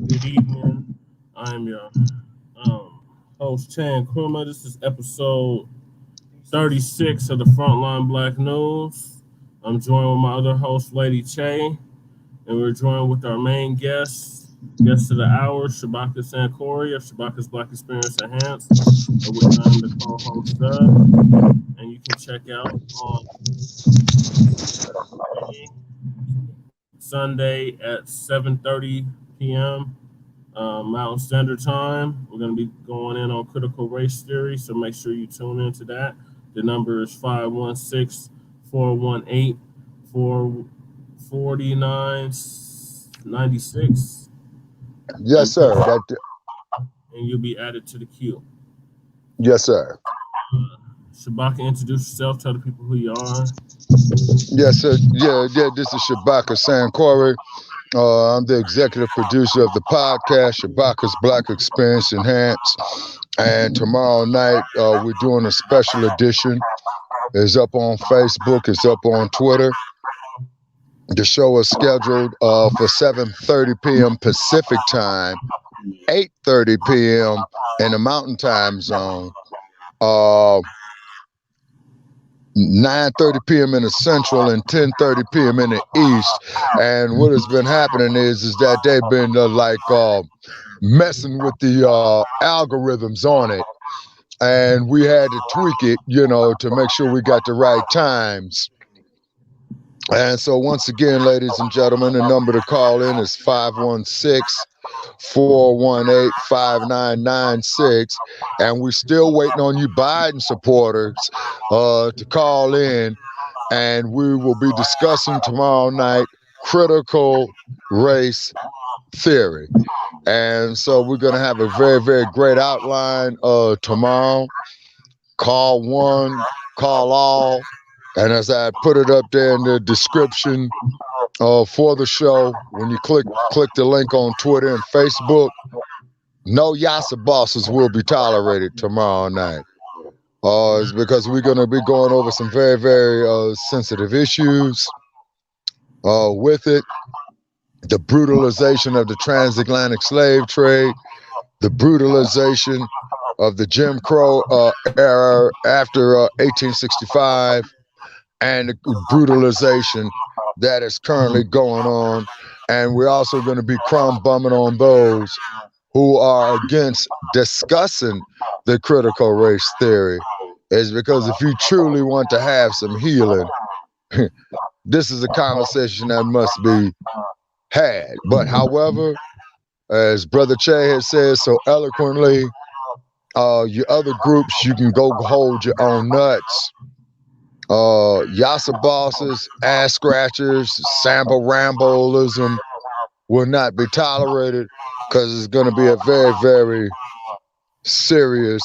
Good evening. I'm your host, Chan Kruma. This is episode 36 of the Frontline Black News. I'm joined with my other host, Lady Che, and we're joined with our main guest of the hour, Shabaka Sankori of Shabaka's Black Experience Enhanced, of which I'm the co-host of. And you can check out on Sunday at 7:30 p.m. Mountain Standard Time. We're going to be going in on critical race theory, so make sure you tune into that. The number is 516-418-449-96, Yes, and sir. press, That and you'll be added to the queue. yes, sir. Shabaka, introduce yourself. Tell the people who you are. Yes, sir. Yeah. This is Shabaka Sankori. I'm the executive producer of the podcast, Shabaka's Black Experience Enhanced. And tomorrow night, we're doing a special edition. It's up on Facebook. It's up on Twitter. The show is scheduled for 7:30 p.m. Pacific time, 8:30 p.m. in the Mountain Time Zone. Uh, 9:30 p.m. in the Central and 10:30 p.m. in the East. And what has been happening is that they've been messing with the algorithms on it, and we had to tweak it, to make sure we got the right times. And so once again, ladies and gentlemen, the number to call in is 516-418-5996. And we're still waiting on you Biden supporters to call in. And we will be discussing tomorrow night critical race theory. And so we're going to have a very, very great outline tomorrow. Call one, call all. And as I put it up there in the description for the show, when you click the link on Twitter and Facebook, no Yasa bosses will be tolerated tomorrow night. It's because we're going to be going over some very, very sensitive issues with it. The brutalization of the transatlantic slave trade, the brutalization of the Jim Crow era after 1865, and the brutalization that is currently going on. And we're also going to be crumb bumming on those who are against discussing the critical race theory. Is because if you truly want to have some healing, this is a conversation that must be had. But however, as Brother Che has said so eloquently, your other groups, you can go hold your own nuts. Yasa bosses, ass scratchers, samba rambolism will not be tolerated because it's going to be a very, very serious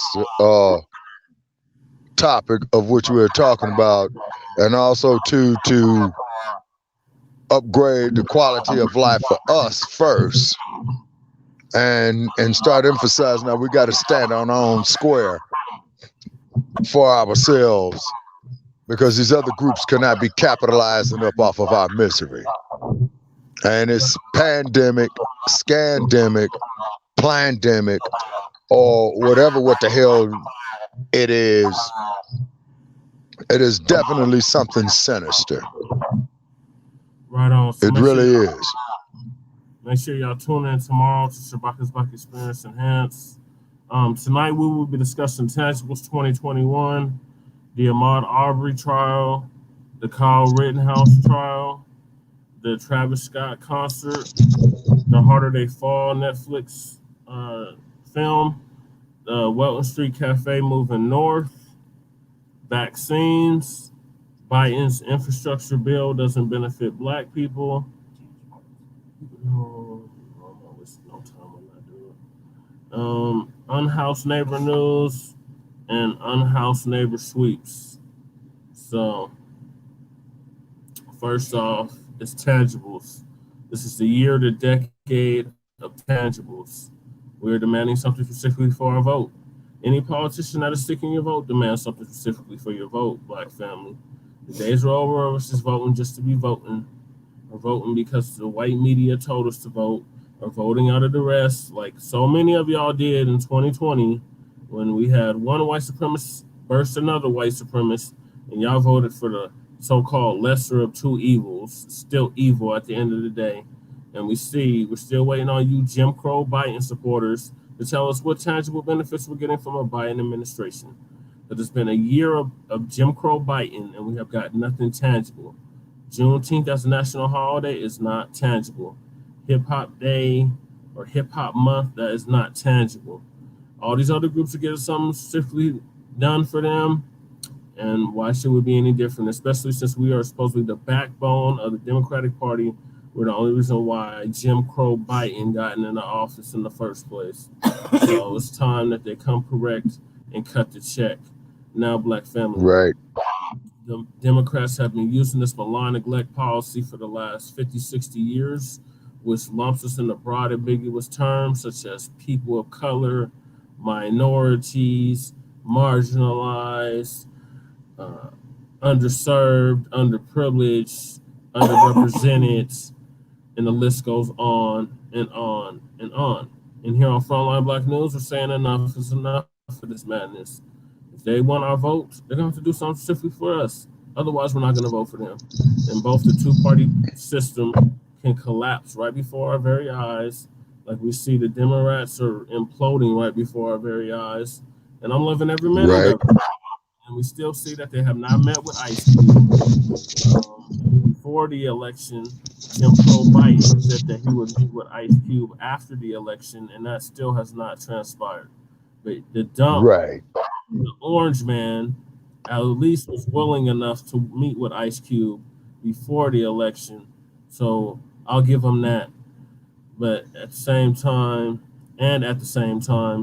topic of which we're talking about, and also to upgrade the quality of life for us first, and start emphasizing that we got to stand on our own square for ourselves, because these other groups cannot be capitalizing up off of our misery. And it's pandemic, scandemic, plandemic, or whatever what the hell it is. It is definitely something sinister. Right on. So It really is. Make sure y'all tune in tomorrow to Shabaka's Black Experience Enhanced. Tonight we will be discussing Tangibles 2021, the Ahmaud Arbery trial, the Kyle Rittenhouse trial, the Travis Scott concert, the Harder They Fall Netflix film, the Welton Street Cafe moving north, vaccines, Biden's infrastructure bill doesn't benefit black people. No, I'm wasting no time on that, dude. Unhoused neighbor news and unhoused neighbor sweeps. So, first off, it's tangibles. This is the year, the decade of tangibles. We're demanding something specifically for our vote. Any politician that is sticking your vote demands something specifically for your vote, black family. The days are over of us just voting just to be voting, or voting because the white media told us to vote, are voting out of the rest, like so many of y'all did in 2020 when we had one white supremacist versus another white supremacist, and y'all voted for the so-called lesser of two evils, still evil at the end of the day. And we're still waiting on you Jim Crow Biden supporters to tell us what tangible benefits we're getting from a Biden administration. But it's been a year of Jim Crow Biden, and we have got nothing tangible. Juneteenth as a national holiday is not tangible. Hip Hop Day or Hip Hop Month, that is not tangible. All these other groups are getting something specifically done for them, and why should we be any different? Especially since we are supposed to be the backbone of the Democratic Party. We're the only reason why Jim Crow Biden got in the office in the first place. So it's time that they come correct and cut the check. Now, Black family, Right. the Democrats have been using this malign neglect policy for the last 50, 60 years, which lumps us in the broad, ambiguous terms such as people of color, minorities, marginalized, uh, underserved, underprivileged, underrepresented, and the list goes on and on and on. And here on Frontline Black News, we're saying enough is enough of this madness. If they want our vote, they're going to have to do something specifically for us. Otherwise, we're not going to vote for them. And both the two-party system can collapse right before our very eyes. Like we see the Democrats are imploding right before our very eyes. And I'm loving every minute Right. of it. And we still see that they have not met with Ice Cube. Before the election, Jim Crow Biden said that he would meet with Ice Cube after the election, and that still has not transpired. But the dump, Right. the orange man, at least was willing enough to meet with Ice Cube before the election. So I'll give him that. But at the same time,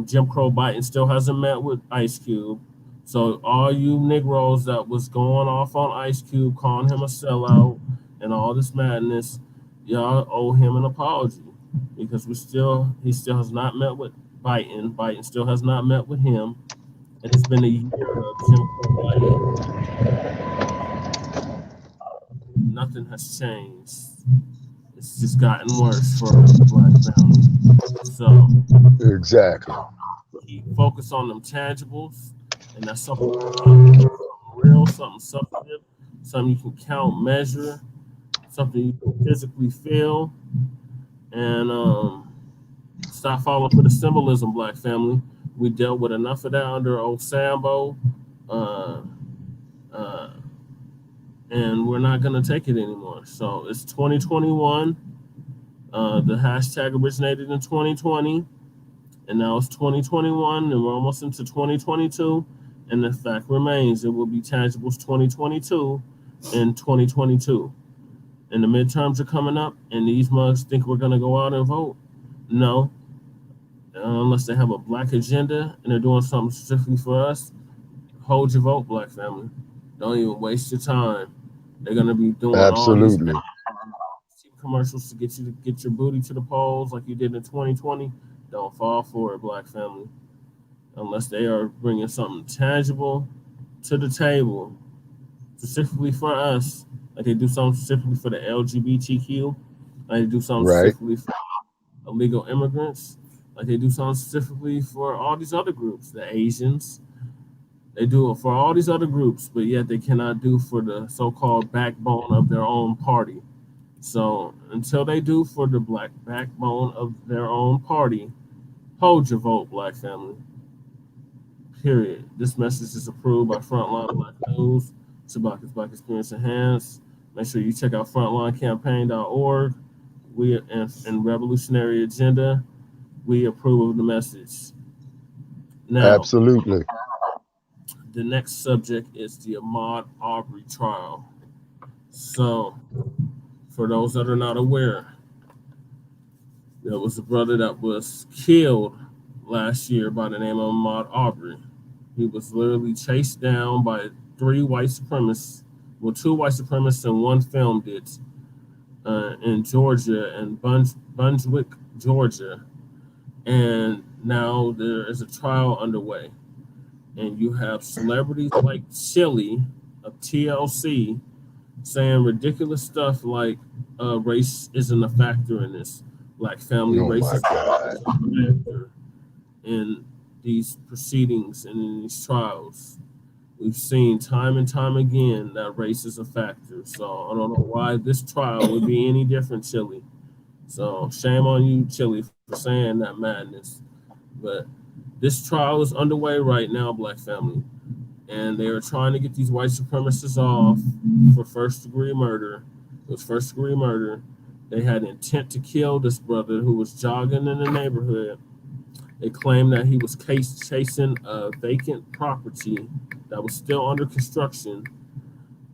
Jim Crow Biden still hasn't met with Ice Cube. So all you Negroes that was going off on Ice Cube, calling him a sellout and all this madness, y'all owe him an apology because he still has not met with Biden. Biden still has not met with him, and it's been a year of Jim Crow Biden. Nothing has changed. It's just gotten worse for the Black family. So Exactly. keep focus on them tangibles, and that's something something real, something substantive, something you can count, measure, something you can physically feel, and stop falling for the symbolism, Black family. We dealt with enough of that under old Sambo, uh, uh, and we're not going to take it anymore. So it's 2021. The hashtag originated in 2020, and now it's 2021, and we're almost into 2022. And the fact remains, it will be tangibles 2022 and 2022. And the midterms are coming up, and these mugs think we're going to go out and vote. No, unless they have a black agenda and they're doing something specifically for us. Hold your vote, Black family. Don't even waste your time. They're going to be doing all these Absolutely. commercials to get your booty to the polls like you did in 2020. Don't fall for it, Black family. Unless they are bringing something tangible to the table, specifically for us, like they do something specifically for the LGBTQ, like they do something Right. specifically for illegal immigrants, like they do something specifically for all these other groups, the Asians. They do it for all these other groups, but yet they cannot do for the so-called backbone of their own party. So until they do for the black backbone of their own party, hold your vote, Black family. Period. This message is approved by Frontline Black News. Shabaka's Black Experience Enhanced. Make sure you check out frontlinecampaign.org. And Revolutionary Agenda. We approve of the message. Now, Absolutely. the next subject is the Ahmaud Arbery trial. So, for those that are not aware, there was a brother that was killed last year by the name of Ahmaud Arbery. He was literally chased down by three white supremacists, well, two white supremacists and one filmed it in Georgia and Brunswick, Georgia. And now there is a trial underway. And you have celebrities like Chili of TLC saying ridiculous stuff like race isn't a factor in this. black family Oh my racist God. actor in these proceedings and in these trials. We've seen time and time again that race is a factor. So I don't know why this trial would be any different, Chili. So shame on you, Chili, for saying that madness. But this trial is underway right now, black family. And they are trying to get these white supremacists off for first degree murder. It was first degree murder. They had intent to kill this brother who was jogging in the neighborhood. They claimed that he was chasing a vacant property that was still under construction,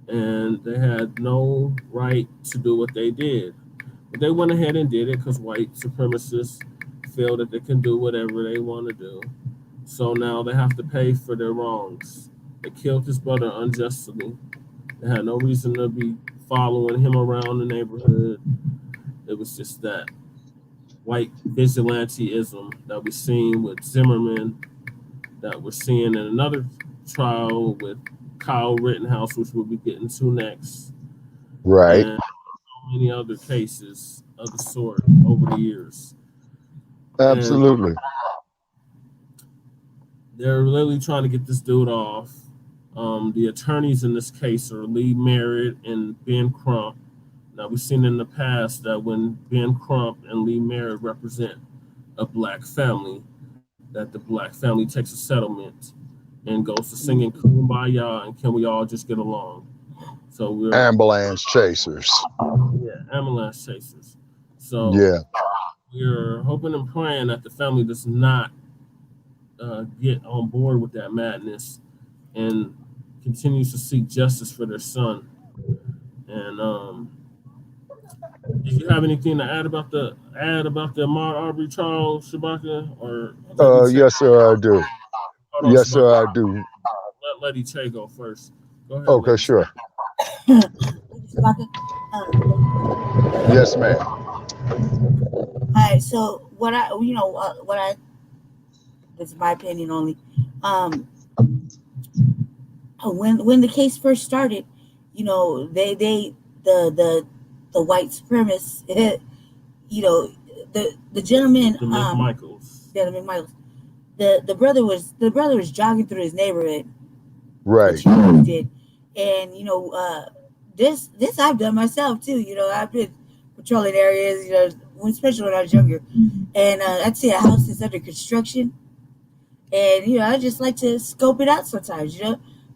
and they had no right to do what they did. But they went ahead and did it because white supremacists feel that they can do whatever they want to do. So now they have to pay for their wrongs. They killed his brother unjustly. They had no reason to be following him around the neighborhood. It was just that white vigilanteism that we're seeing with Zimmerman, that we're seeing in another trial with Kyle Rittenhouse, which we'll be getting to next, Right. and so many other cases of the sort over the years. And Absolutely. they're really trying to get this dude off. The attorneys in this case are Lee Merritt and Ben Crump. Now, we've seen in the past that when Ben Crump and Lee Merritt represent a black family, that the black family takes a settlement and goes to singing Kumbaya and Can We All Just Get Along. So Ambulance chasers. ambulance chasers. So Yeah. we're hoping and praying that the family does not get on board with that madness and continues to seek justice for their son. And did you have anything to add about the Ahmaud Arbery trial, Shabaka? Or Lady Che? Yes, sir, I do. Hold on, Yes, sir, Shabaka. I do. Let Lady Che go first. Go ahead, Okay, Lady Che. sure. Yes, ma'am. All right, so what I this is my opinion only. Um, when the case first started, they the white supremacists, the gentleman, The McMichaels. the McMichaels, the brother was jogging through his neighborhood, Right. which he always did, and this I've done myself too. I've been patrolling areas, especially when I was younger, and I'd see a house that's under construction, and I just like to scope it out sometimes.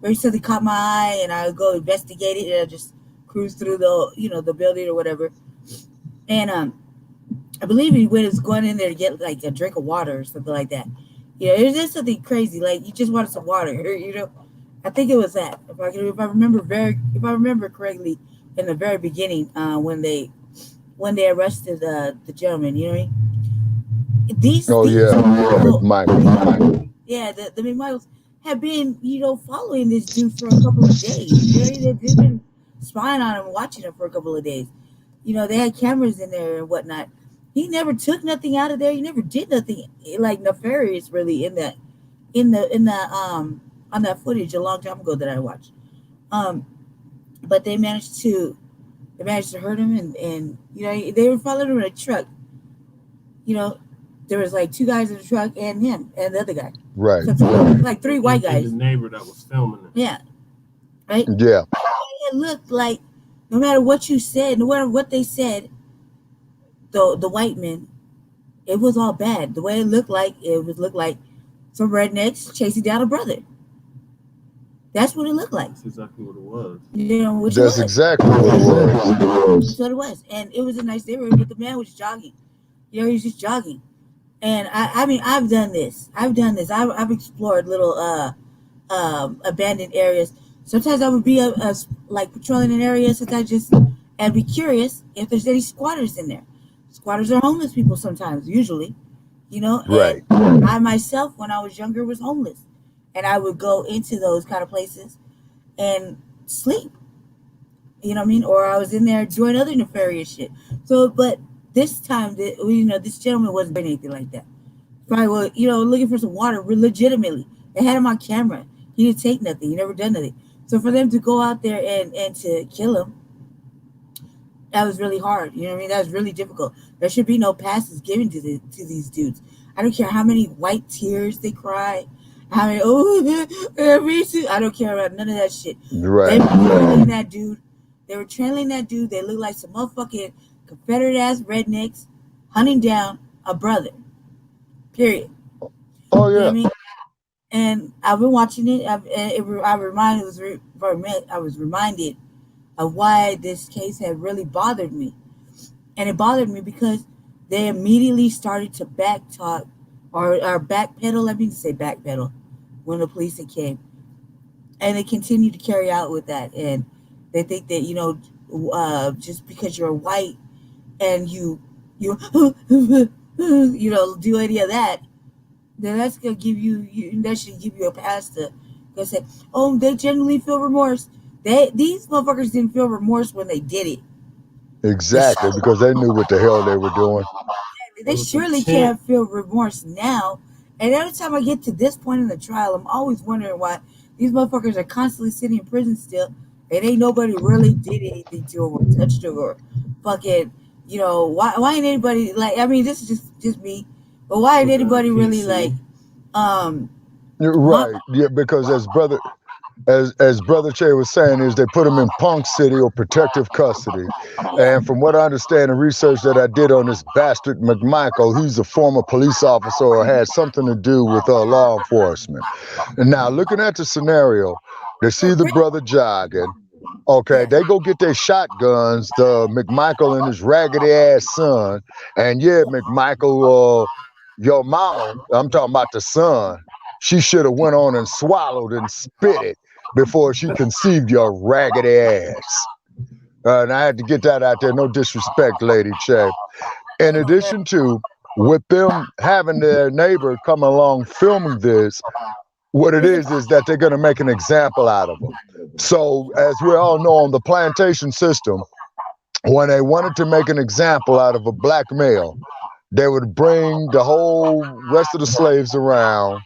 Maybe something caught my eye, and I would go investigate it, and I just cruise through the building or whatever. And I believe he was going in there to get like a drink of water or something like that. It was just something crazy, like you just wanted some water. I think it was that. If I remember correctly, in the very beginning, when they arrested the gentleman, you know what I mean? Oh, These yeah. people, McMichael. yeah, the McMichaels have been, following this dude for a couple of days. They've been spying on him, watching him for a couple of days. They had cameras in there and whatnot. He never took nothing out of there. He never did nothing like nefarious, really, in the on that footage a long time ago that I watched. Um, but they managed to hurt him, and they were following him in a truck. You know, there was like two guys in the truck and him and the other guy. Right. So like three white And guys. the neighbor that was filming it. Yeah, right. Yeah. It looked like no matter what you said, no matter what they said, the white men, it was all bad. The way it looked like some rednecks chasing down a brother. That's what it looked like. That's exactly what it was. Which That's it was. exactly what it was. That's what it was. And it was a nice neighborhood, but the man was jogging. He was just jogging. And I mean, I've done this. I've explored little abandoned areas. Sometimes I would be like patrolling an area. Sometimes just and be curious if there's any squatters in there. Squatters are homeless people sometimes, usually. Right. And I myself, when I was younger, was homeless, and I would go into those kind of places and sleep. You know what I mean? Or I was in there doing other nefarious shit. So, but this time, this gentleman wasn't doing anything like that. Probably was, looking for some water legitimately. They had him on camera. He didn't take nothing. He never done nothing. So for them to go out there and to kill him, That was really hard. You know what I mean? That was really difficult. There should be no passes given to these dudes. I don't care how many white tears they cry. How many I don't care about none of that shit. They Right. were trailing that dude. They were trailing that dude. They looked like some motherfucking Confederate ass rednecks hunting down a brother. Period. Oh You know what yeah. I mean? And I've been watching it. I was reminded of why this case had really bothered me. And it bothered me because they immediately started to back talk or backpedal. Let me say backpedal when the police came, and they continue to carry out with that. And they think that just because you're white and you do any of that, then that's gonna give that should give you a pass to go say, oh, they genuinely feel remorse. These motherfuckers didn't feel remorse when they did it. They Exactly, because they knew what the hell they were doing. they It was surely intent. can't feel remorse now. And every time I get to this point in the trial, I'm always wondering why these motherfuckers are constantly sitting in prison still, and ain't nobody really did anything to them or touched them or fucking, why ain't anybody like? I mean, this is just me, but why ain't Was that a anybody really like, PC? um, You're my right. Yeah, because as Brother Che was saying, is they put him in Punk City or protective custody. yeah, And from what I understand, the research that I did on this bastard McMichael, he's a former police officer or had something to do with law enforcement. And now looking at the scenario, they see the brother jogging. Okay, yeah, they go get their shotguns, the McMichael and his raggedy ass son. And yeah, McMichael, your mama, I'm talking about the son, she should have went on and swallowed and spit it before she conceived your raggedy ass. And I had to get that out there. No disrespect, Lady Che. In addition to, with them having their neighbor come along filming this, what it is that they're going to make an example out of them. So, as we all know, on the plantation system, when they wanted to make an example out of a black male, they would bring the whole rest of the slaves around.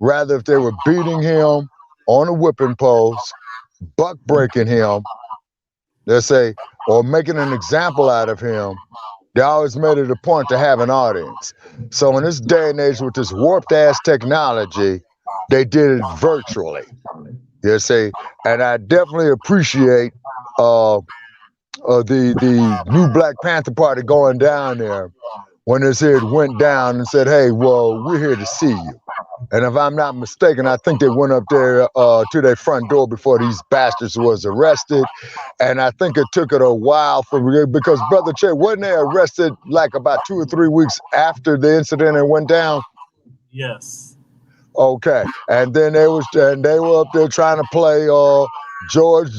Rather, if they were beating him on a whipping post, buck breaking him, they say, or making an example out of him, they always made it a point to have an audience. So in this day and age with this warped ass technology, they did it virtually. You see, and I definitely appreciate uh, the new Black Panther Party going down there when they said went down and said, "Hey, well, we're here to see you." And if I'm not mistaken, I think they went up there to their front door before these bastards was arrested. And I think it took it a while for because Brother Che, wasn't they arrested like about 2 or 3 weeks after the incident and went down? Yes. Okay, and then they were up there trying to play George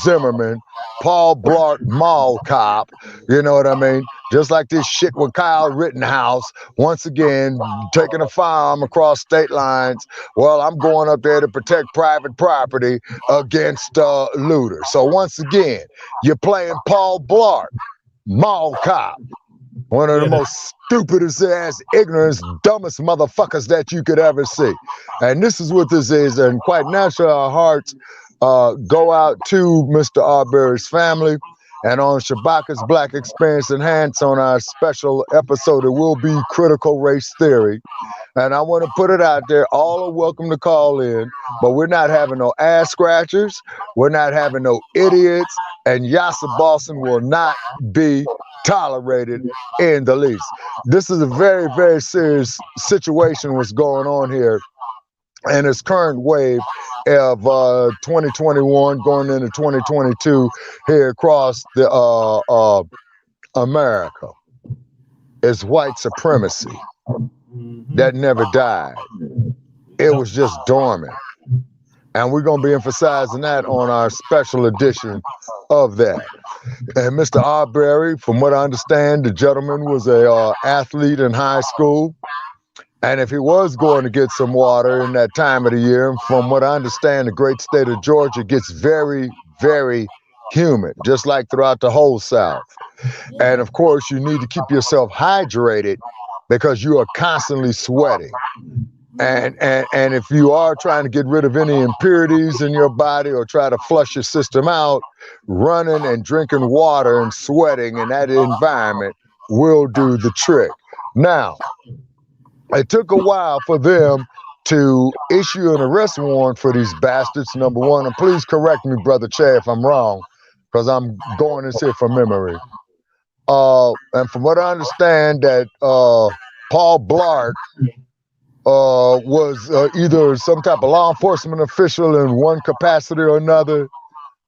Zimmerman, Paul Blart Mall Cop. You know what I mean? Just like this shit with Kyle Rittenhouse, once again taking a firearm across state lines. Well, I'm going up there to protect private property against looters. So once again, you're playing Paul Blart Mall Cop. One of the Yeah. most stupidest ass, ignorant, dumbest motherfuckers that you could ever see. And this is what this is. And quite naturally, our hearts go out to Mr. Arbery's family. And on Shabaka's Black Experience Enhanced on our special episode, it will be Critical Race Theory. And I want to put it out there. All are welcome to call in, but we're not having no ass scratchers. We're not having no idiots. And Yasa Boston will not be tolerated in the least. This is a very, very serious situation what's going on here. And this current wave of 2021 going into 2022 here across the America is white supremacy Mm-hmm. that never died. It Yep. was just dormant. And we're going to be emphasizing that on our special edition of that. And Mr. Arbery, from what I understand, the gentleman was a athlete in high school. And if he was going to get some water in that time of the year, from what I understand, the great state of Georgia gets very, very humid, just like throughout the whole South. And of course, you need to keep yourself hydrated because you are constantly sweating. And if you are trying to get rid of any impurities in your body or try to flush your system out, running and drinking water and sweating in that environment will do the trick. Now, it took a while for them to issue an arrest warrant for these bastards, number one. And please correct me, Brother Che, if I'm wrong, because I'm going this here from memory. And from what I understand, that Paul Blart was either some type of law enforcement official in one capacity or another.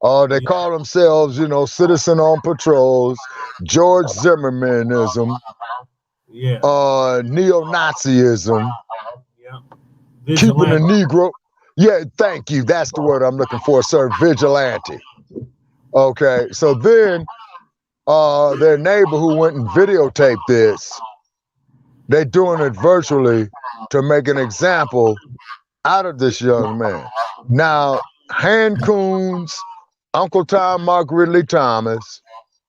They call themselves, citizen on patrols, George Zimmermanism, Yeah. neo-Nazism, Yeah. keeping the Vigilante. Negro. Yeah, thank you. That's the word I'm looking for, sir. Vigilante. Okay, so then their neighbor who went and videotaped this, they doing it virtually to make an example out of this young man. Now, Hancoons, Uncle Tom, Margaret Lee Thomas,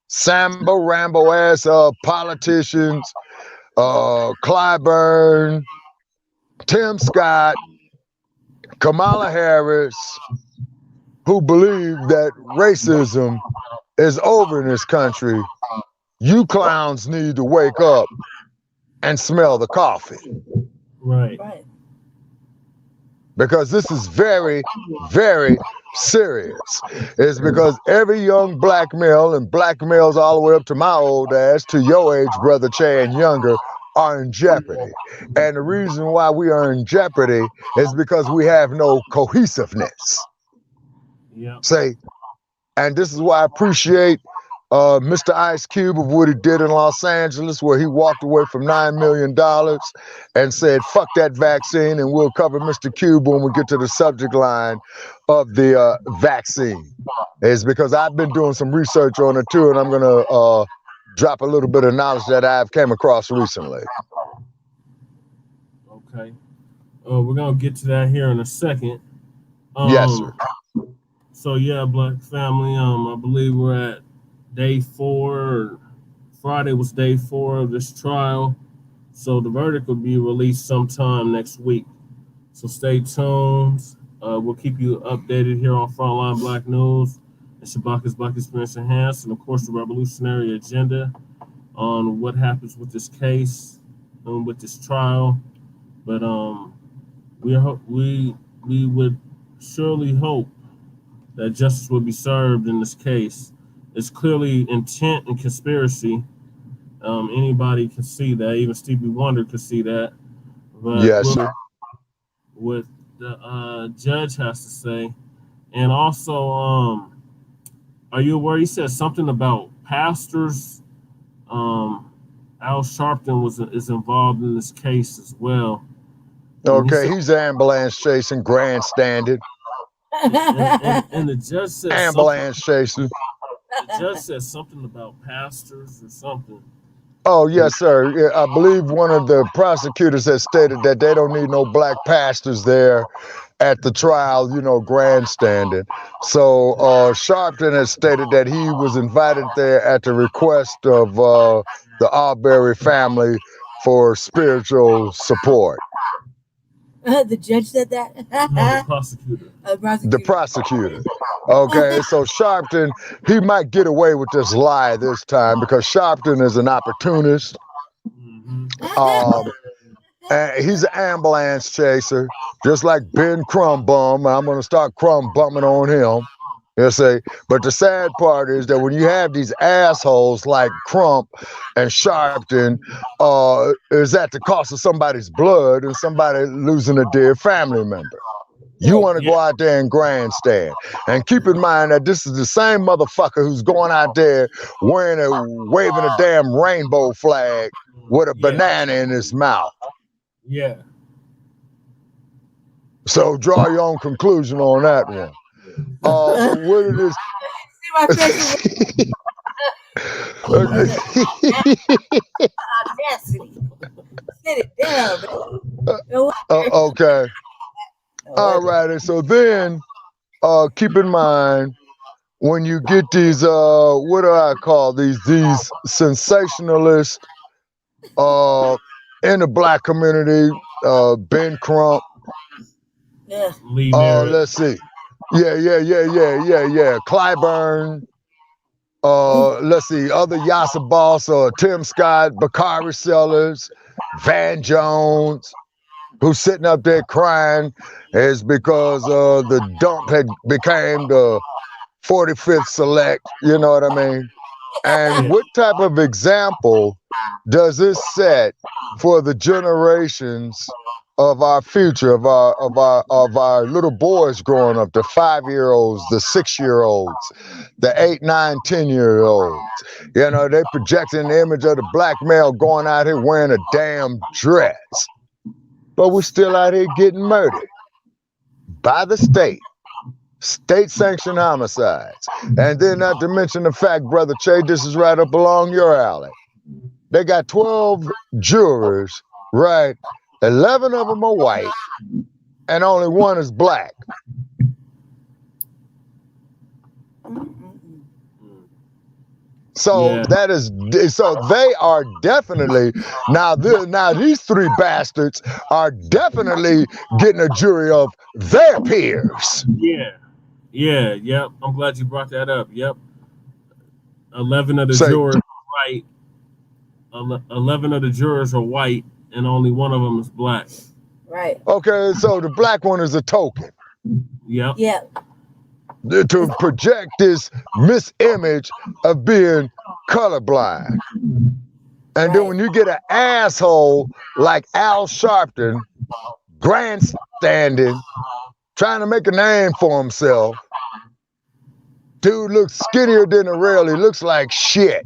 Sambo Rambo ass politicians, Clyburn, Tim Scott, Kamala Harris, who believe that racism is over in this country. You clowns need to wake up and smell the coffee. Right. Because this is very, very serious. It's because every young black male, and black males all the way up to my old ass, to your age, Brother Che, and younger, are in jeopardy. And the reason why we are in jeopardy is because we have no cohesiveness. Yeah. Say, and this is why I appreciate Mr. Ice Cube of what he did in Los Angeles, where he walked away from $9 million and said, fuck that vaccine, and we'll cover Mr. Cube when we get to the subject line of the vaccine. Is because I've been doing some research on it too, and I'm going to drop a little bit of knowledge that I've came across recently. Okay. We're going to get to that here in a second. Yes, sir. So, yeah, Black family, I believe we're at day 4. Friday was day 4 of this trial. So the verdict will be released sometime next week. So stay tuned. We'll keep you updated here on Frontline Black News and Shabaka's Black Experience Enhanced, and of course the revolutionary agenda on what happens with this case and with this trial. But we would surely hope that justice will be served in this case. It's clearly intent and conspiracy. Anybody can see that. Even Stevie Wonder could see that. But yes, sir. What the judge has to say, and also, are you aware? He said something about pastors. Al Sharpton is involved in this case as well. Okay, he's ambulance chasing, grandstanding. And the judge said ambulance chasing. The judge said something about pastors or something. Oh, yes, sir. Yeah, I believe one of the prosecutors has stated that they don't need no black pastors there at the trial, grandstanding. So Sharpton has stated that he was invited there at the request of the Arbery family for spiritual support. The judge said that? No, the prosecutor. The prosecutor. Okay, so Sharpton, he might get away with this lie this time because Sharpton is an opportunist. And he's an ambulance chaser, just like Ben Crumbum. I'm going to start crumb bumming on him. You see, but the sad part is that when you have these assholes like Crump and Sharpton, is at the cost of somebody's blood and somebody losing a dear family member. You want to go out there and grandstand. And keep in mind that this is the same motherfucker who's going out there waving a damn rainbow flag with a banana in his mouth. Yeah. So draw your own conclusion on that one. But what it is. Okay. All righty. So then, keep in mind when you get these, what do I call these sensationalists in the black community, Ben Crump. Yeah. Lee Merritt. Let's see. Yeah. Clyburn. Let's see. Other Yassa Boss, Tim Scott, Bakari Sellers, Van Jones, who's sitting up there crying is because the dump had became the 45th select. You know what I mean? And Yeah. what type of example does this set for the generations of our future, of our little boys growing up, the 5-year-olds, the 6-year-olds, the 8, 9, 10-year-olds? You know, they projecting the image of the black male going out here wearing a damn dress. But we're still out here getting murdered by the state-sanctioned homicides. And then not to mention the fact, Brother Che, this is right up along your alley. They got 12 jurors, right? 11 of them are white, and only one is black. So Yeah. that is, so they are definitely now these three bastards are definitely getting a jury of their peers. Yep. I'm glad you brought that up. Yep. 11 of the Say, jurors are white. 11 of the jurors are white, and only one of them is black. Right. okay, so the black one is a token Yep. Yeah. to project this misimage of being colorblind. And then when you get an asshole like Al Sharpton grandstanding, trying to make a name for himself, dude looks skinnier than a rail. He looks like shit.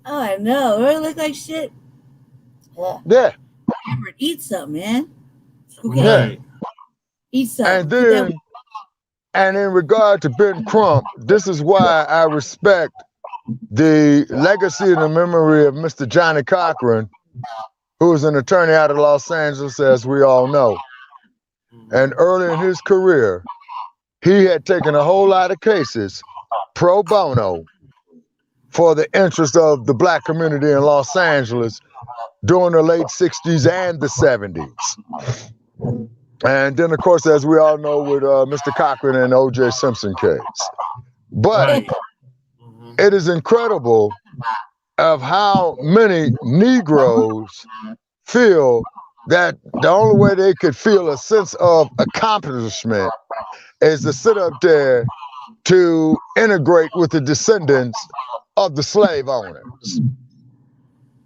Oh, I know. Really look like shit. Yeah. Robert, eat something, man. Yeah. Right. Eat something. And then, and in regard to Ben Crump, this is why I respect the legacy and the memory of Mr. Johnny Cochran, who was an attorney out of Los Angeles, as we all know. And early in his career, he had taken a whole lot of cases pro bono for the interest of the black community in Los Angeles during the late 60s and the 70s. And then, of course, as we all know, with Mr. Cochran and O.J. Simpson case. But Right. it is incredible of how many Negroes feel that the only way they could feel a sense of accomplishment is to sit up there to integrate with the descendants of the slave owners.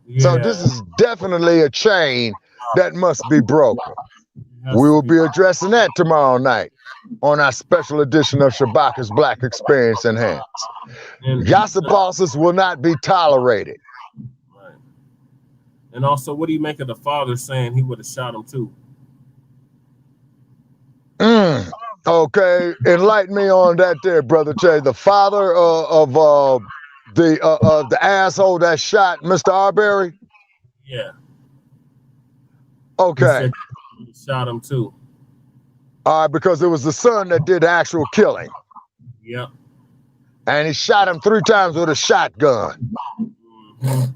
Yeah. So this is definitely a chain that must be broken. Has We to will be. be addressing that tomorrow night on our special edition of Shabaka's Black Experience Enhanced. And, Yassa bosses will not be tolerated. right. And also, what do you make of the father saying he would have shot him too? Okay, enlighten me on that there, Brother Che. The father of the asshole that shot Mr. Arbery? Yeah. He Okay. said he would have shot him too. All right, because it was the son that did the actual killing. Yep. And he shot him 3 times with a shotgun. Mhm.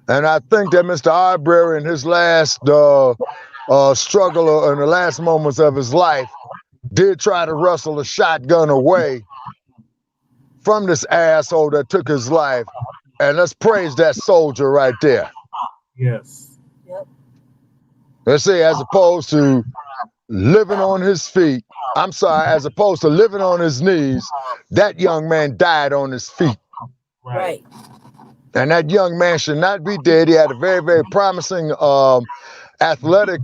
And I think that Mr. Arbery, in his last struggle or in the last moments of his life, did try to wrestle a shotgun away from this asshole that took his life. And let's praise that soldier right there. Yes. Yep. Let's see, as opposed to living on his feet, I'm sorry, as opposed to living on his knees, that young man died on his feet. Right. And that young man should not be dead. He had a very, very promising athletic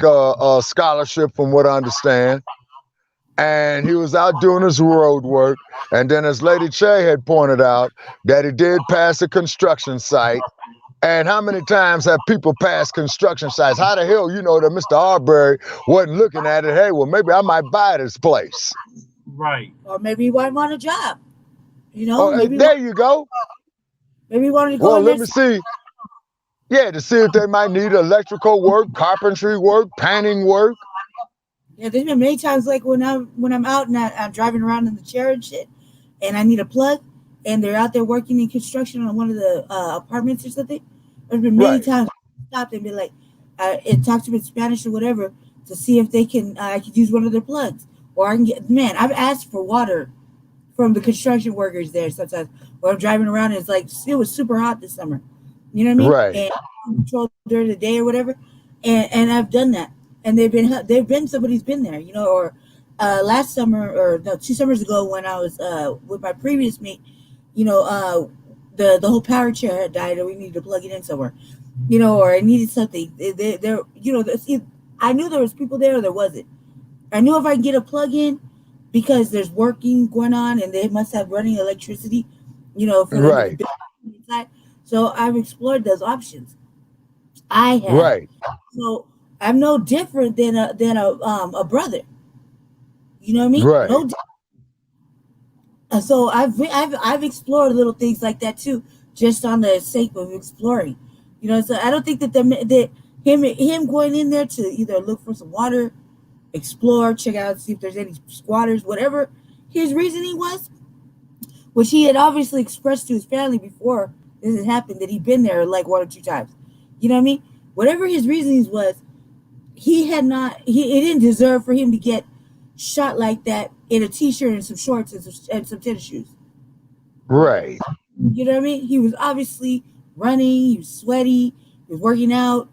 scholarship, from what I understand. And he was out doing his road work. And then, as Lady Che had pointed out, that he did pass a construction site. And how many times have people passed construction sites? How the hell you know that Mr. Arbery wasn't looking at it? Hey, well, maybe I might buy this place. Right. Or maybe he want a job. You know, Oh, maybe there you go. maybe he wanted to go Well, in let there. me see. Yeah, to see if they might need electrical work, carpentry work, painting work. Yeah, there's been many times like when I'm out and I'm driving around in the chair and shit, and I need a plug, and they're out there working in construction on one of the apartments or something. There's been many Right. times I stopped and be like, and talk to them in Spanish or whatever to see if they can I could use one of their plugs or I can get. Man, I've asked for water from the construction workers there sometimes when I'm driving around. And it's like it was super hot this summer. You know what I mean? Right. And control during the day or whatever, and I've done that, and they've been somebody's been there, or last summer or no 2 summers ago when I was with my previous mate, you know, the whole power chair had died and we needed to plug it in somewhere, or I needed something. There, I knew there was people there or there wasn't. I knew if I get a plug in because there's working going on and they must have running electricity, for them to be Right. built inside. So I've explored those options. I have. Right. So I'm no different than a brother. You know what I mean? Right. No. So I've explored little things like that too, just on the sake of exploring. So I don't think that him going in there to either look for some water, explore, check out, see if there's any squatters, whatever his reasoning was, which he had obviously expressed to his family before this had happened, that he'd been there like 1 or 2 times. You know what I mean? Whatever his reasonings was, he had not. It didn't deserve for him to get shot like that in a t-shirt and some shorts and some tennis shoes. Right. You know what I mean? He was obviously running. He was sweaty. He was working out.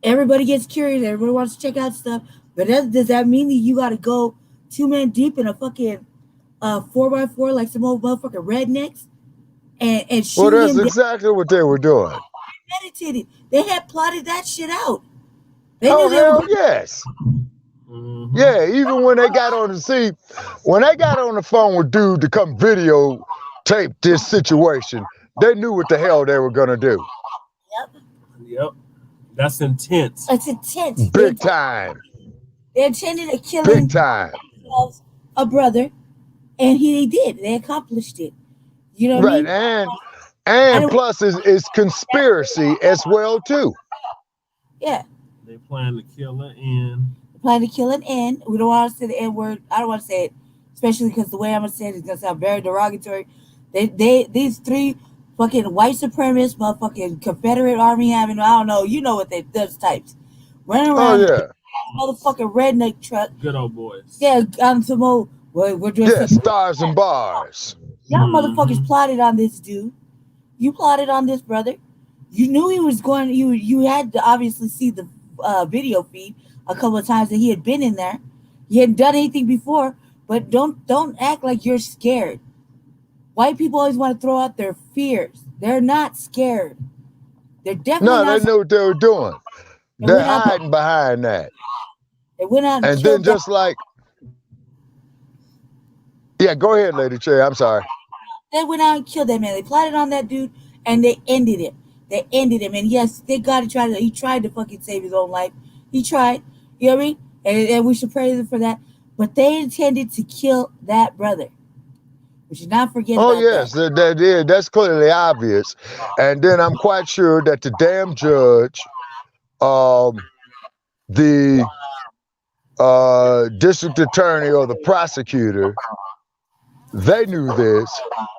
Everybody gets curious. Everybody wants to check out stuff. But does that mean that you got to go 2 men deep in a fucking 4x4 like some old motherfucking rednecks and Well, shoot that's him down? exactly what they were doing. Meditated. They had plotted that shit out. They knew Oh, they were hell going. yes. Mm-hmm. Yeah, even when they got on the scene, when they got on the phone with dude to come videotape this situation, they knew what the hell they were gonna do. Yep. Yep. That's intense. It's intense. Big time. They intended a Big killing time. of a brother, and they did. They accomplished it. You know what I Right. mean? I And don't. plus is conspiracy as well too. Yeah. They plan to kill her in. Plan to kill an N. We don't want to say the N word. I don't want to say it, especially because the way I'm gonna say it is gonna sound very derogatory. These three fucking white supremacist motherfucking Confederate Army having, I don't know, you know what those types running Oh around in yeah. a motherfucking redneck truck. Good old boys. Yeah, on some old. We're dressed Yeah, up. stars and bars. Y'all motherfuckers plotted on this dude. You plotted on this brother. You knew he was going. You had to obviously see the video feed a couple of times that he had been in there. He hadn't done anything before, but don't act like you're scared. White people always want to throw out their fears. They're not scared. They're definitely No, not. they knew what they were doing. They They're went out. hiding behind that. They went out and And then killed that. just like, yeah, go ahead, Lady Cherry. I'm sorry. They went out and killed that man. They plotted on that dude, and they ended him. They ended him. And yes, thank God he tried to fucking save his own life. He tried. You know what I mean? And we should praise him for that. But they intended to kill that brother. We should not forget Oh about yes, that. that is. That's clearly obvious. And then I'm quite sure that the damn judge, the district attorney or the prosecutor, they knew this.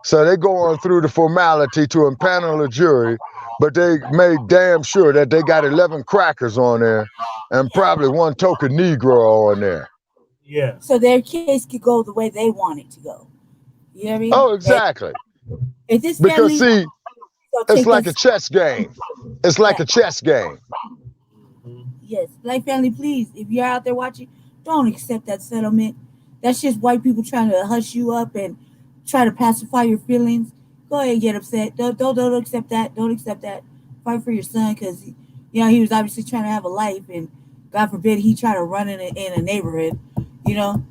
So they're going through the formality to impanel a jury, but they made damn sure that they got 11 crackers on there and probably one token Negro on there. Yeah. So their case could go the way they want it to go. You know what I mean? Oh, exactly. If this Because family see, so it's take like us, a chess game. It's like a chess game. yes, black family, please, if you're out there watching, don't accept that settlement. That's just white people trying to hush you up and try to pacify your feelings. Go ahead and get upset. Don't accept that. Don't accept that. Fight for your son because he was obviously trying to have a life, and God forbid he tried to run in a neighborhood. You know,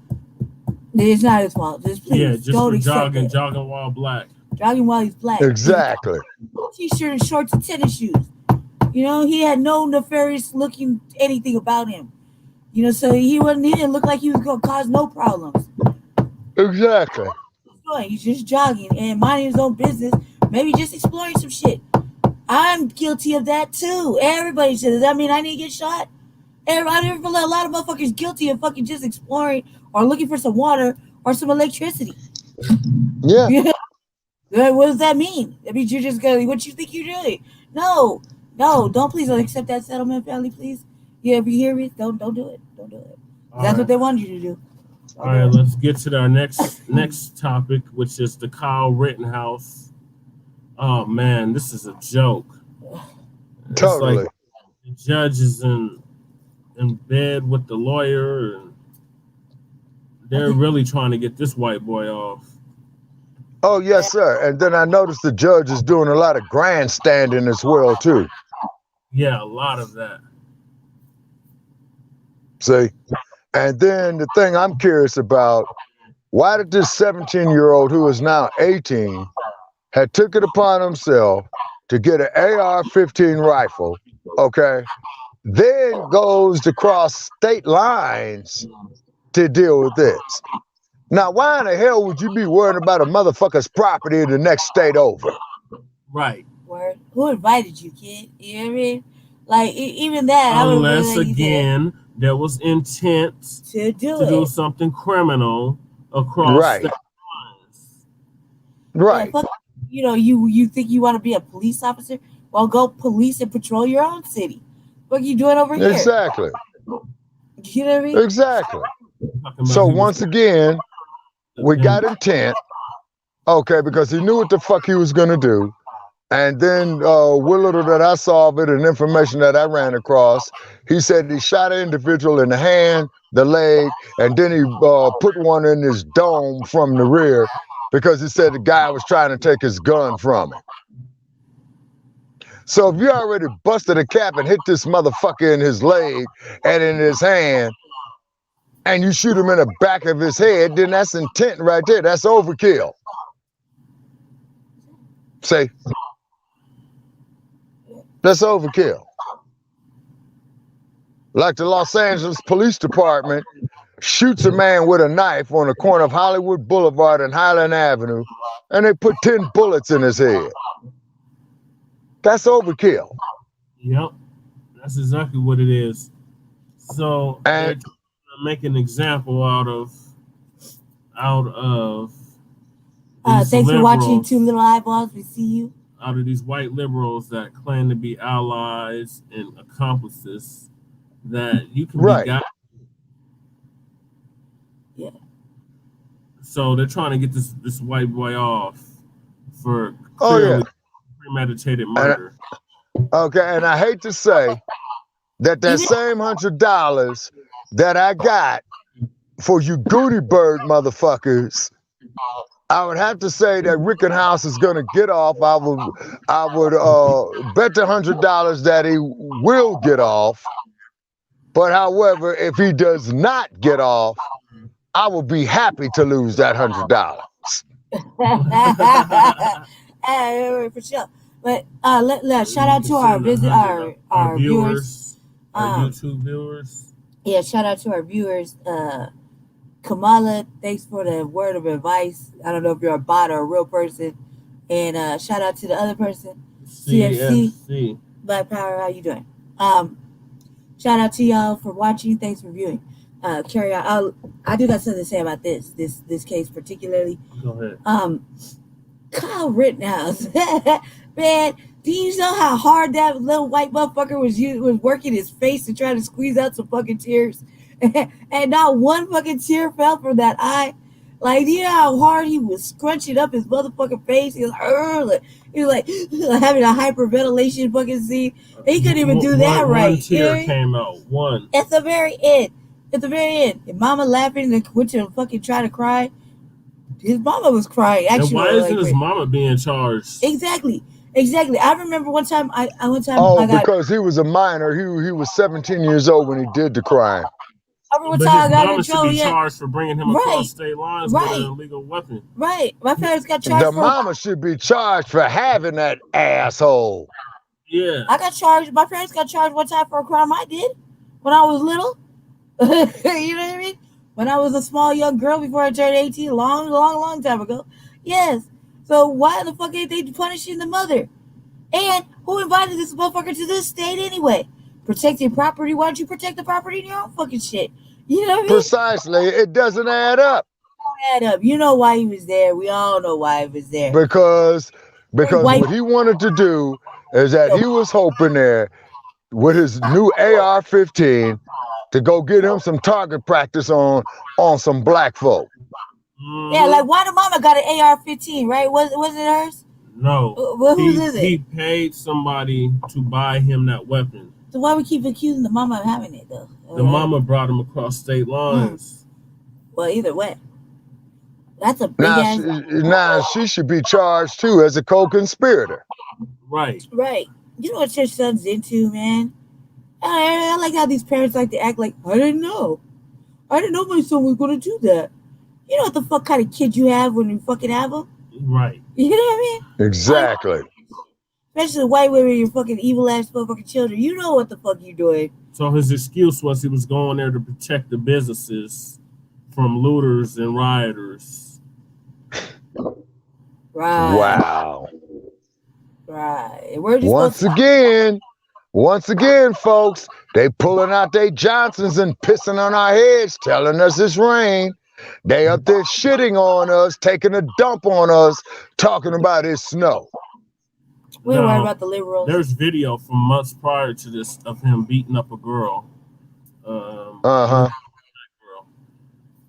it's not his fault. Just please Yeah, just don't for accept it. jogging while black. Jogging while he's black. Exactly. T-shirt and shorts and tennis shoes. He had no nefarious looking anything about him. So he didn't look like he was gonna cause no problems. Exactly. He's just jogging and minding his own business, maybe just exploring some shit. I'm guilty of that too. Everybody says, does that mean I need to get shot? Everybody, a lot of motherfuckers guilty of fucking just exploring or looking for some water or some electricity. Yeah. What does that mean? That means you're just going, what you think you're doing? No. No, don't please don't accept that settlement, family, please. You ever hear me? Don't do it. Don't do it. All That's what right. they wanted you to do. All Don't do right, it. let's get to our next topic, which is the Kyle Rittenhouse. Oh man, this is a joke. It's like Totally. the judge is in bed with the lawyer, and I they're think really trying to get this white boy off. Oh, yes, sir. And then I noticed the judge is doing a lot of grandstanding as well, too. Yeah, a lot of that. See? And then the thing I'm curious about, why did this 17-year-old who is now 18 had took it upon himself to get an AR-15 rifle, okay, then goes to cross state lines to deal with this? Now, why in the hell would you be worrying about a motherfucker's property in the next state over? Right. word. Who invited you, kid? You know what I mean? Like even that, I would have been Unless like, you said again there was intent to do to do it. something criminal across state Right, lines. Yeah, right. fuck. You think you want to be a police officer? Well, go police and patrol your own city. What are you doing over here? Exactly, You know what I mean? exactly. Talking about So he was once again, we and got intent, okay, because he knew what the fuck he was gonna do. And then what little that I saw of it and information that I ran across, he said he shot an individual in the hand, the leg, and then he put one in his dome from the rear because he said the guy was trying to take his gun from him. So if you already busted a cap and hit this motherfucker in his leg and in his hand, and you shoot him in the back of his head, then that's intent right there. That's overkill. Say, that's overkill. Like the Los Angeles Police Department shoots a man with a knife on the corner of Hollywood Boulevard and Highland Avenue, and they put 10 bullets in his head. That's overkill. yep, that's exactly what it is. So they're And trying to make an example out of these Thanks for watching Two liberals, Little Eyeballs. We see you. out of these white liberals that claim to be allies and accomplices, that you can be right. got. Yeah. So they're trying to get this white boy off for Oh yeah. clearly premeditated And murder. okay, and I hate to say that Even same $100 that I got for you Goody Bird motherfuckers, I would have to say that Rittenhouse is going to get off. I would bet the $100 that he will get off. But however, if he does not get off, I will be happy to lose that $100. for sure. But shout You out can to our send visit our our viewers. viewers, our YouTube viewers. Yeah, shout out to our viewers. Kamala, thanks for the word of advice. I don't know if you're a bot or a real person. And shout out to the other person, CFC CFC. Black Power. How you doing? Um, Shout out to y'all for watching. Thanks for viewing. Carry on. I do got something to say about this case particularly. Go ahead. Kyle Rittenhouse, man. Do you know how hard that little white motherfucker was working his face to try to squeeze out some fucking tears, and not one fucking tear fell from that eye. Like, you know how hard he was scrunching up his motherfucking face. He was like having a hyperventilation fucking scene. He couldn't even do that right. One tear came out. One. At the very end. At the very end. And mama laughing and went to fucking try to cry. His mama was crying. Actually, and why isn't his mama being charged? Exactly. I remember one time I because he was a minor. He was 17 years old when he did the crime. But his mama should be charged for bringing him across state lines with an illegal weapon. Right. My parents got charged. The mama should be charged for having that asshole. Yeah. I got charged. My parents got charged one time for a crime I did when I was little. You know what I mean? When I was a small young girl before I turned 18, long time ago. Yes. So why the fuck ain't they punishing the mother? And who invited this motherfucker to this state anyway? Protecting property. Why don't you protect the property in your own fucking shit? You know what I mean? Precisely. It doesn't add up. It don't add up. You know why he was there. We all know why he was there. Because what he wanted to do is that he was hoping there with his new AR-15 to go get him some target practice on some black folk. Yeah, like why the mama got an AR-15, right? Wasn't it hers? No. Whose is it? He paid somebody to buy him that weapon. So why we keep accusing the mama of having it though? The mama brought him across state lines. Well, either way, that's a big ass. Now she should be charged too as a co-conspirator. Right. Right. You know what your son's into, man? I like how these parents like to act like, I didn't know my son was going to do that. You know what the fuck kind of kid you have when you fucking have him? Right. You know what I mean? Exactly. Especially white women, your fucking evil ass motherfucking children. You know what the fuck you doing. So his excuse was he was going there to protect the businesses from looters and rioters. Right. Wow. Right. Once again, folks, they pulling out their Johnsons and pissing on our heads, telling us it's rain. They up there shitting on us, taking a dump on us, talking about it's snow. We don't worry about the liberals. There's video from months prior to this of him beating up a girl. Girl.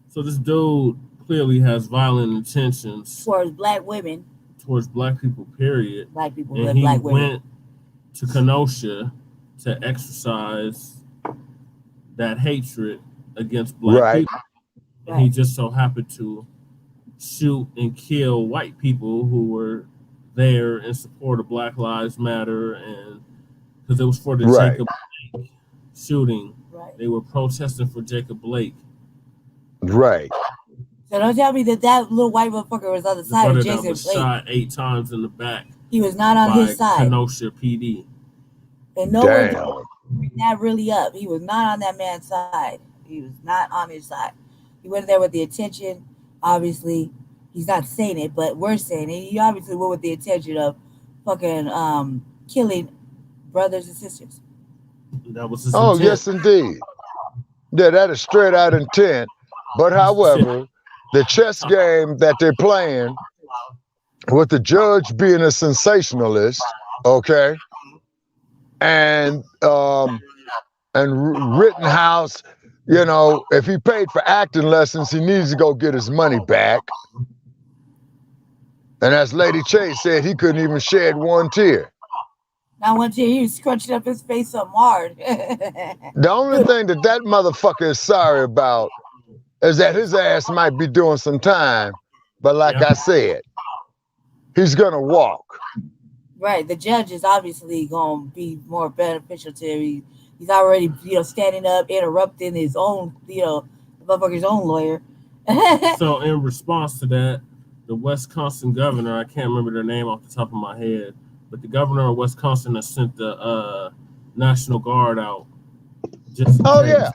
So this dude clearly has violent intentions towards black women. Towards black people, period. Black people and and he black women. went to Kenosha to exercise that hatred against black people. And he just so happened to shoot and kill white people who were there in support of Black Lives Matter, and because it was for the Jacob Blake shooting. Right. They were protesting for Jacob Blake. Right. So don't tell me that little white motherfucker was on the side of Jason Blake. Was shot 8 times in the back. He was not on his side. Kenosha PD. And no one bring that really up. He was not on that man's side. He was not on his side. He went there with the intention, obviously. He's not saying it, but we're saying it. He obviously went with the intention of fucking killing brothers and sisters. That was his intent. Yes, indeed. Yeah, that is straight out intent. But however, the chess game that they're playing with the judge being a sensationalist, okay, and Rittenhouse, you know, if he paid for acting lessons, he needs to go get his money back. And as Lady Chase said, he couldn't even shed one tear. Not one tear. He was scrunching up his face so hard. The only thing that motherfucker is sorry about is that his ass might be doing some time. But like I said, he's going to walk. Right. The judge is obviously going to be more beneficial to him. He's already, standing up, interrupting his own, the motherfucker's own lawyer. So in response to that, the Wisconsin governor, I can't remember their name off the top of my head, but the governor of Wisconsin has sent the National Guard out. Oh, yeah.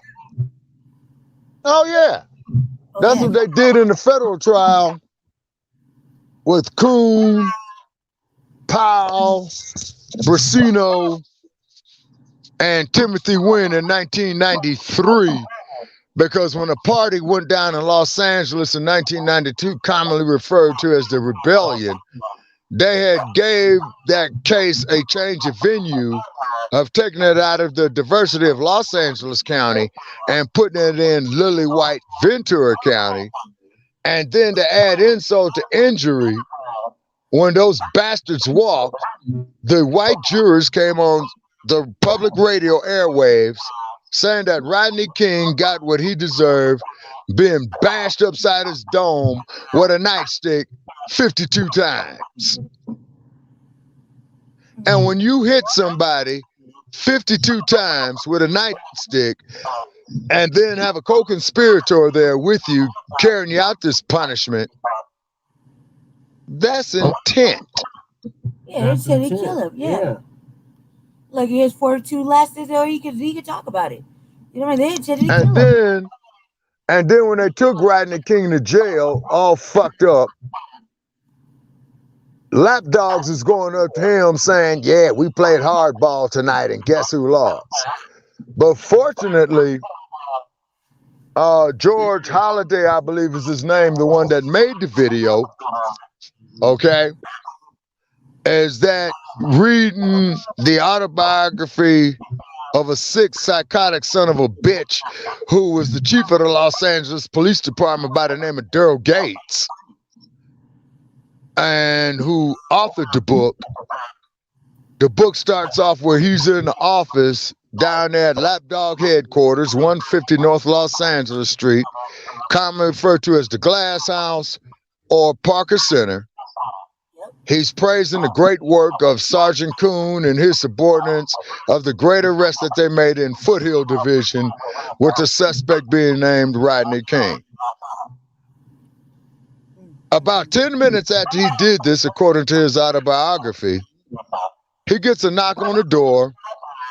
That's what they did in the federal trial with Kuhn, Powell, Brasino, and Timothy Wynn in 1993. Because when a party went down in Los Angeles in 1992, commonly referred to as the rebellion, they had gave that case a change of venue of taking it out of the diversity of Los Angeles County and putting it in lily white Ventura County. And then to add insult to injury, when those bastards walked, the white jurors came on the public radio airwaves saying that Rodney King got what he deserved, being bashed upside his dome with a nightstick 52 times. And when you hit somebody 52 times with a nightstick and then have a co-conspirator there with you carrying you out this punishment, that's intent. Yeah, they said they kill him. Yeah. Like his 42 lasted, or he could talk about it. You know what I mean? They said he killed him. And then when they took Rodney King to jail, all fucked up, Lapdogs is going up to him saying, yeah, we played hardball tonight, and guess who lost? But fortunately, George Holliday, I believe is his name, the one that made the video, okay, is that reading the autobiography of a sick, psychotic son of a bitch who was the chief of the Los Angeles Police Department by the name of Daryl Gates, and who authored the book. The book starts off where he's in the office down there at Lapdog Headquarters, 150 North Los Angeles Street, commonly referred to as the Glass House or Parker Center. He's praising the great work of Sergeant Coon and his subordinates of the great arrest that they made in Foothill Division, with the suspect being named Rodney King. About 10 minutes after he did this, according to his autobiography, he gets a knock on the door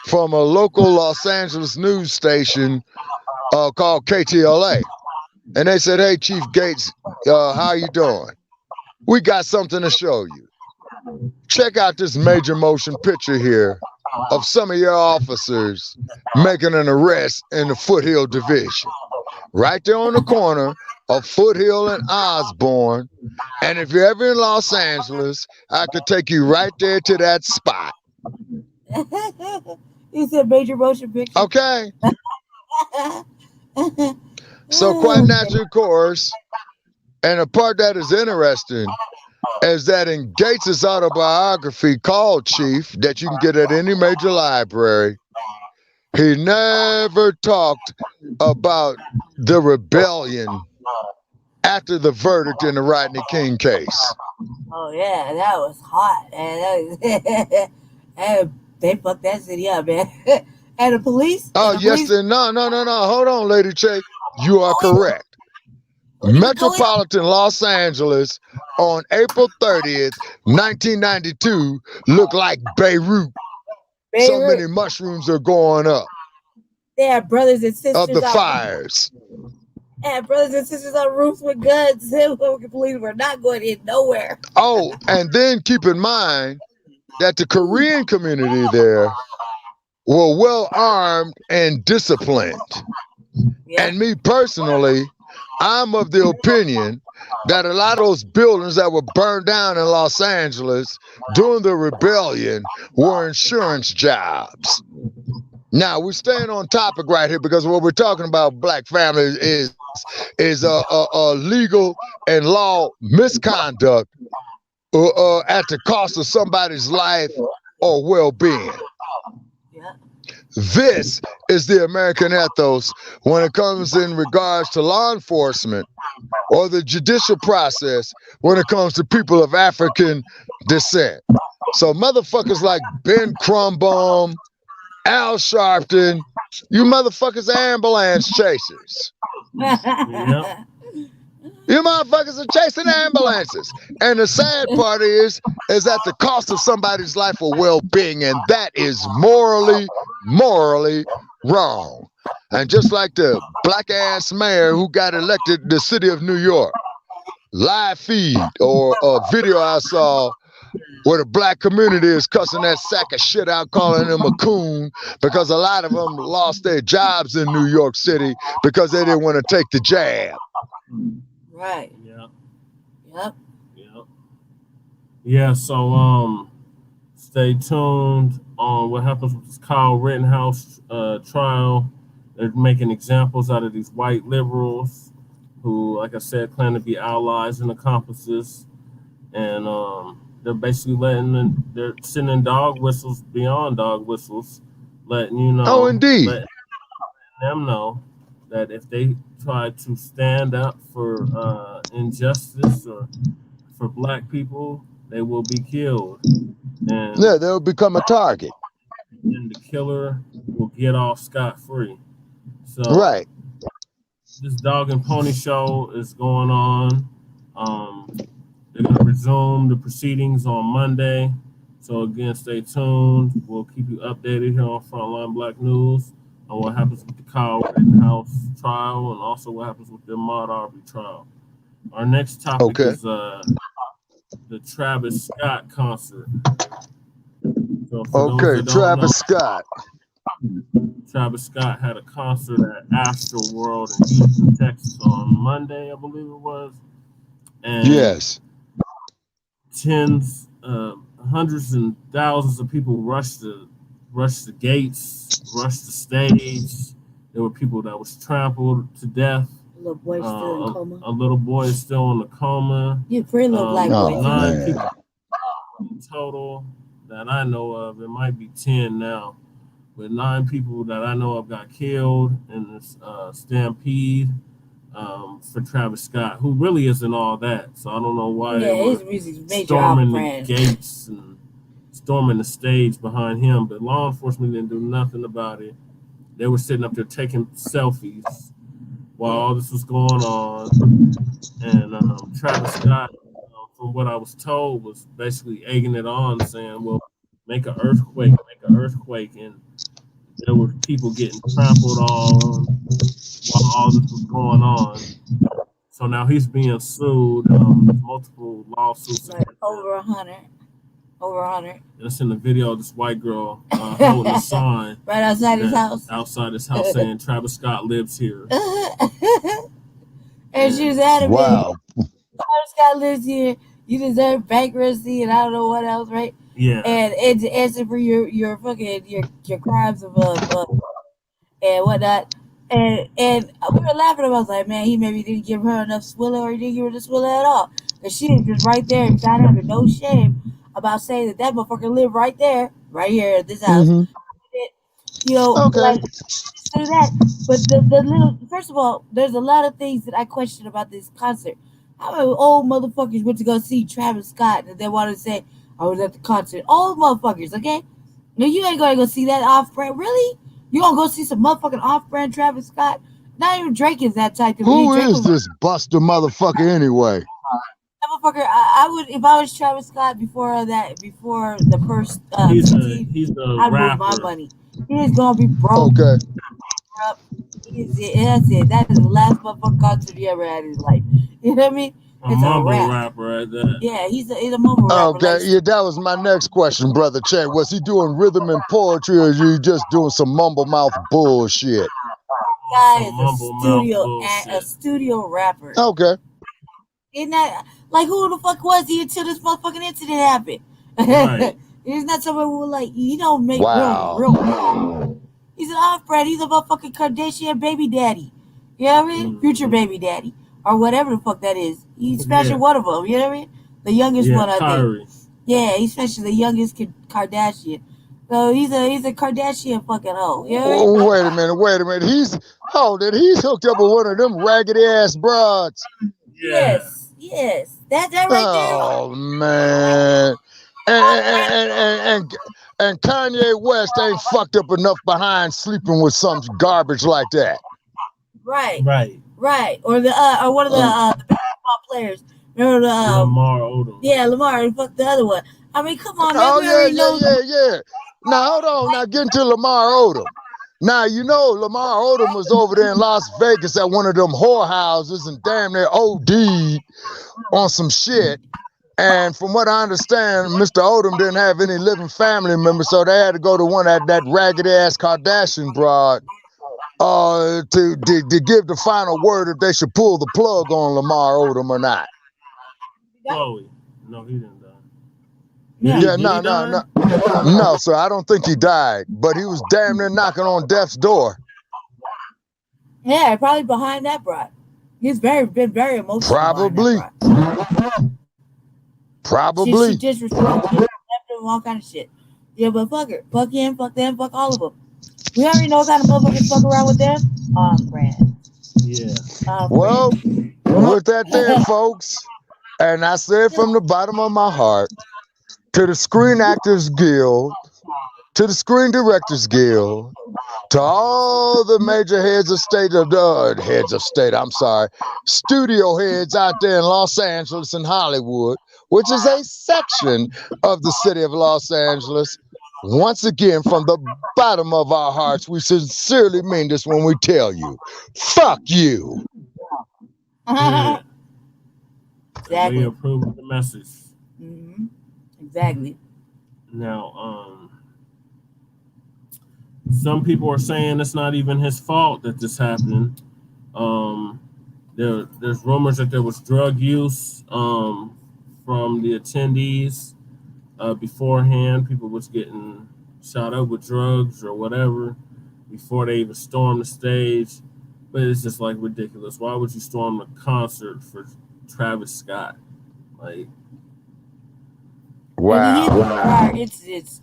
from a local Los Angeles news station called KTLA. And they said, "Hey, Chief Gates, how you doing? We got something to show you. Check out this major motion picture here of some of your officers making an arrest in the Foothill Division. Right there on the corner of Foothill and Osborne. And if you're ever in Los Angeles, I could take you right there to that spot." You said major motion picture. Okay. So quite natural, of course. And a part that is interesting is that in Gates' autobiography called Chief, that you can get at any major library, he never talked about the rebellion after the verdict in the Rodney King case. Oh yeah, that was hot, man. And they fucked that city up, man. And the police. Oh, the yes, police, no. Hold on, Lady Che. You are correct. Metropolitan Los Angeles on April 30th, 1992 looked like Beirut. So many mushrooms are going up They had brothers and sisters of the on fires. They had brothers and sisters on roofs with guns. The police were not going in nowhere. Oh, and then keep in mind that the Korean community there were well armed and disciplined. Yeah. And me personally, I'm of the opinion that a lot of those buildings that were burned down in Los Angeles during the rebellion were insurance jobs. Now, we're staying on topic right here because what we're talking about, black families, is a legal and law misconduct at the cost of somebody's life or well-being. Yeah. This is the American ethos when it comes in regards to law enforcement or the judicial process when it comes to people of African descent. So motherfuckers like Ben Crumbum, Al Sharpton, you motherfuckers are ambulance chasers. Yep. You motherfuckers are chasing ambulances. And the sad part is at the cost of somebody's life or well-being, and that is morally wrong. And just like the black-ass mayor who got elected in the city of New York, live feed or a video I saw where the black community is cussing that sack of shit out, calling him a coon, because a lot of them lost their jobs in New York City because they didn't want to take the jab. Right. Yep. Yep. Yep. Yeah, so stay tuned on what happens with this Kyle Rittenhouse trial. They're making examples out of these white liberals who, like I said, claim to be allies and accomplices. And they're basically they're sending dog whistles beyond dog whistles, letting you know. Oh, indeed. Letting them know that if they try to stand up for injustice or for black people, they will be killed. And yeah, they'll become a target. And the killer will get off scot-free. So right. This dog and pony show is going on. They're going to resume the proceedings on Monday. So again, stay tuned. We'll keep you updated here on Frontline Black News on what happens with the Kyle Rittenhouse trial and also what happens with the Ahmaud Arbery trial. Our next topic is the Travis Scott concert. So Travis Scott. Travis Scott had a concert at Astroworld in Houston, Texas on Monday, I believe it was. And yes. Tens hundreds and thousands of people rushed the gates, rushed the stage. There were people that was trampled to death. Little boy still in coma. A little boy is still in a coma. You pretty little black boy. Oh, 9 man. people total that I know of. It might be 10 now, but 9 people that I know of got killed in this stampede for Travis Scott, who really isn't all that. So I don't know why they were his music's major storming the brand. gates and storming the stage behind him, but law enforcement didn't do nothing about it. They were sitting up there taking selfies while all this was going on. And Travis Scott, from what I was told, was basically egging it on, saying, well, make an earthquake. And there were people getting trampled on while all this was going on. So now he's being sued. Multiple lawsuits. Like over 100. And it's in the video of this white girl holding a sign right outside his house. Outside his house saying Travis Scott lives here. And she was adamant. Wow. Travis Scott lives here. You deserve bankruptcy and I don't know what else, right? Yeah. And to answer for your fucking your crimes of and whatnot. And we were laughing about it. I was like, man, he maybe didn't give her enough swiller or he didn't give her the swiller at all. And she was just right there and got under no shame about saying that motherfucker lived right there, right here at this house. You know, Okay. like do that. But the little, first of all, there's a lot of things that I question about this concert. How many old motherfuckers went to go see Travis Scott and they want to say, I was at the concert. Old motherfuckers, okay? No, you ain't gonna go see that off-brand. Really? You gonna go see some motherfucking off-brand Travis Scott? Not even Drake is that type of Who is this buster motherfucker anyway? Motherfucker, I would, if I was Travis Scott before the first he's a I'd rapper. move my money. He is gonna be broke. Okay. That's it. That is the last motherfucking concert he ever had in his life. You know what I mean? A mumble rapper at that. Yeah, he's a mumble rapper. Okay, like, yeah, that was my next question, brother Che. Was he doing rhythm and poetry, or you just doing some mumble mouth bullshit? Guy is a studio rapper. Okay. Isn't that like who the fuck was he until this motherfucking incident happened? Right. He's not somebody who like you don't make Wow. real. He's an off-brand. He's a motherfucking Kardashian baby daddy. You know what I mean? Future baby daddy. Or whatever the fuck that is. He's smashing one of them. You know what I mean? The youngest one, I think. Yeah, he's smashing the youngest Kardashian. So he's a Kardashian fucking hoe. You know what I mean? Wait a minute. He's hooked up with one of them raggedy ass broads. Yeah. Yes. That right there. Oh man. And Kanye West ain't fucked up enough behind sleeping with some garbage like that. Right. Or one of the basketball players. Remember the Lamar Odom. Yeah, Lamar and fuck the other one. I mean, come on, man. Yeah. Now hold on. Now get into Lamar Odom. Now you know Lamar Odom was over there in Las Vegas at one of them whorehouses and damn near OD'd on some shit. And from what I understand, Mr. Odom didn't have any living family members, so they had to go to one at that raggedy ass Kardashian broad to give the final word if they should pull the plug on Lamar Odom or not. Chloe. No, he didn't die. No, sir. I don't think he died, but he was damn near knocking on death's door. Yeah, probably behind that broad. He's been very emotional. Probably. She just responded to all kind of shit. Yeah, but fuck her. Fuck him, fuck them, fuck all of them. We already know what kind of motherfuckers fuck around with them. Friend. Yeah. Well, with that there, folks, and I said from the bottom of my heart, to the Screen Actors Guild, to the Screen Directors Guild, to all the major studio heads out there in Los Angeles and Hollywood, which is a section of the city of Los Angeles. Once again, from the bottom of our hearts, we sincerely mean this when we tell you, fuck you. Exactly. We approve the message. Mm-hmm. Exactly. Now, some people are saying it's not even his fault that this happened. There's rumors that there was drug use from the attendees. beforehand. People was getting shot up with drugs or whatever before they even stormed the stage. But it's just like ridiculous. Why would you storm a concert for Travis Scott? Like, And when he's Wow. it's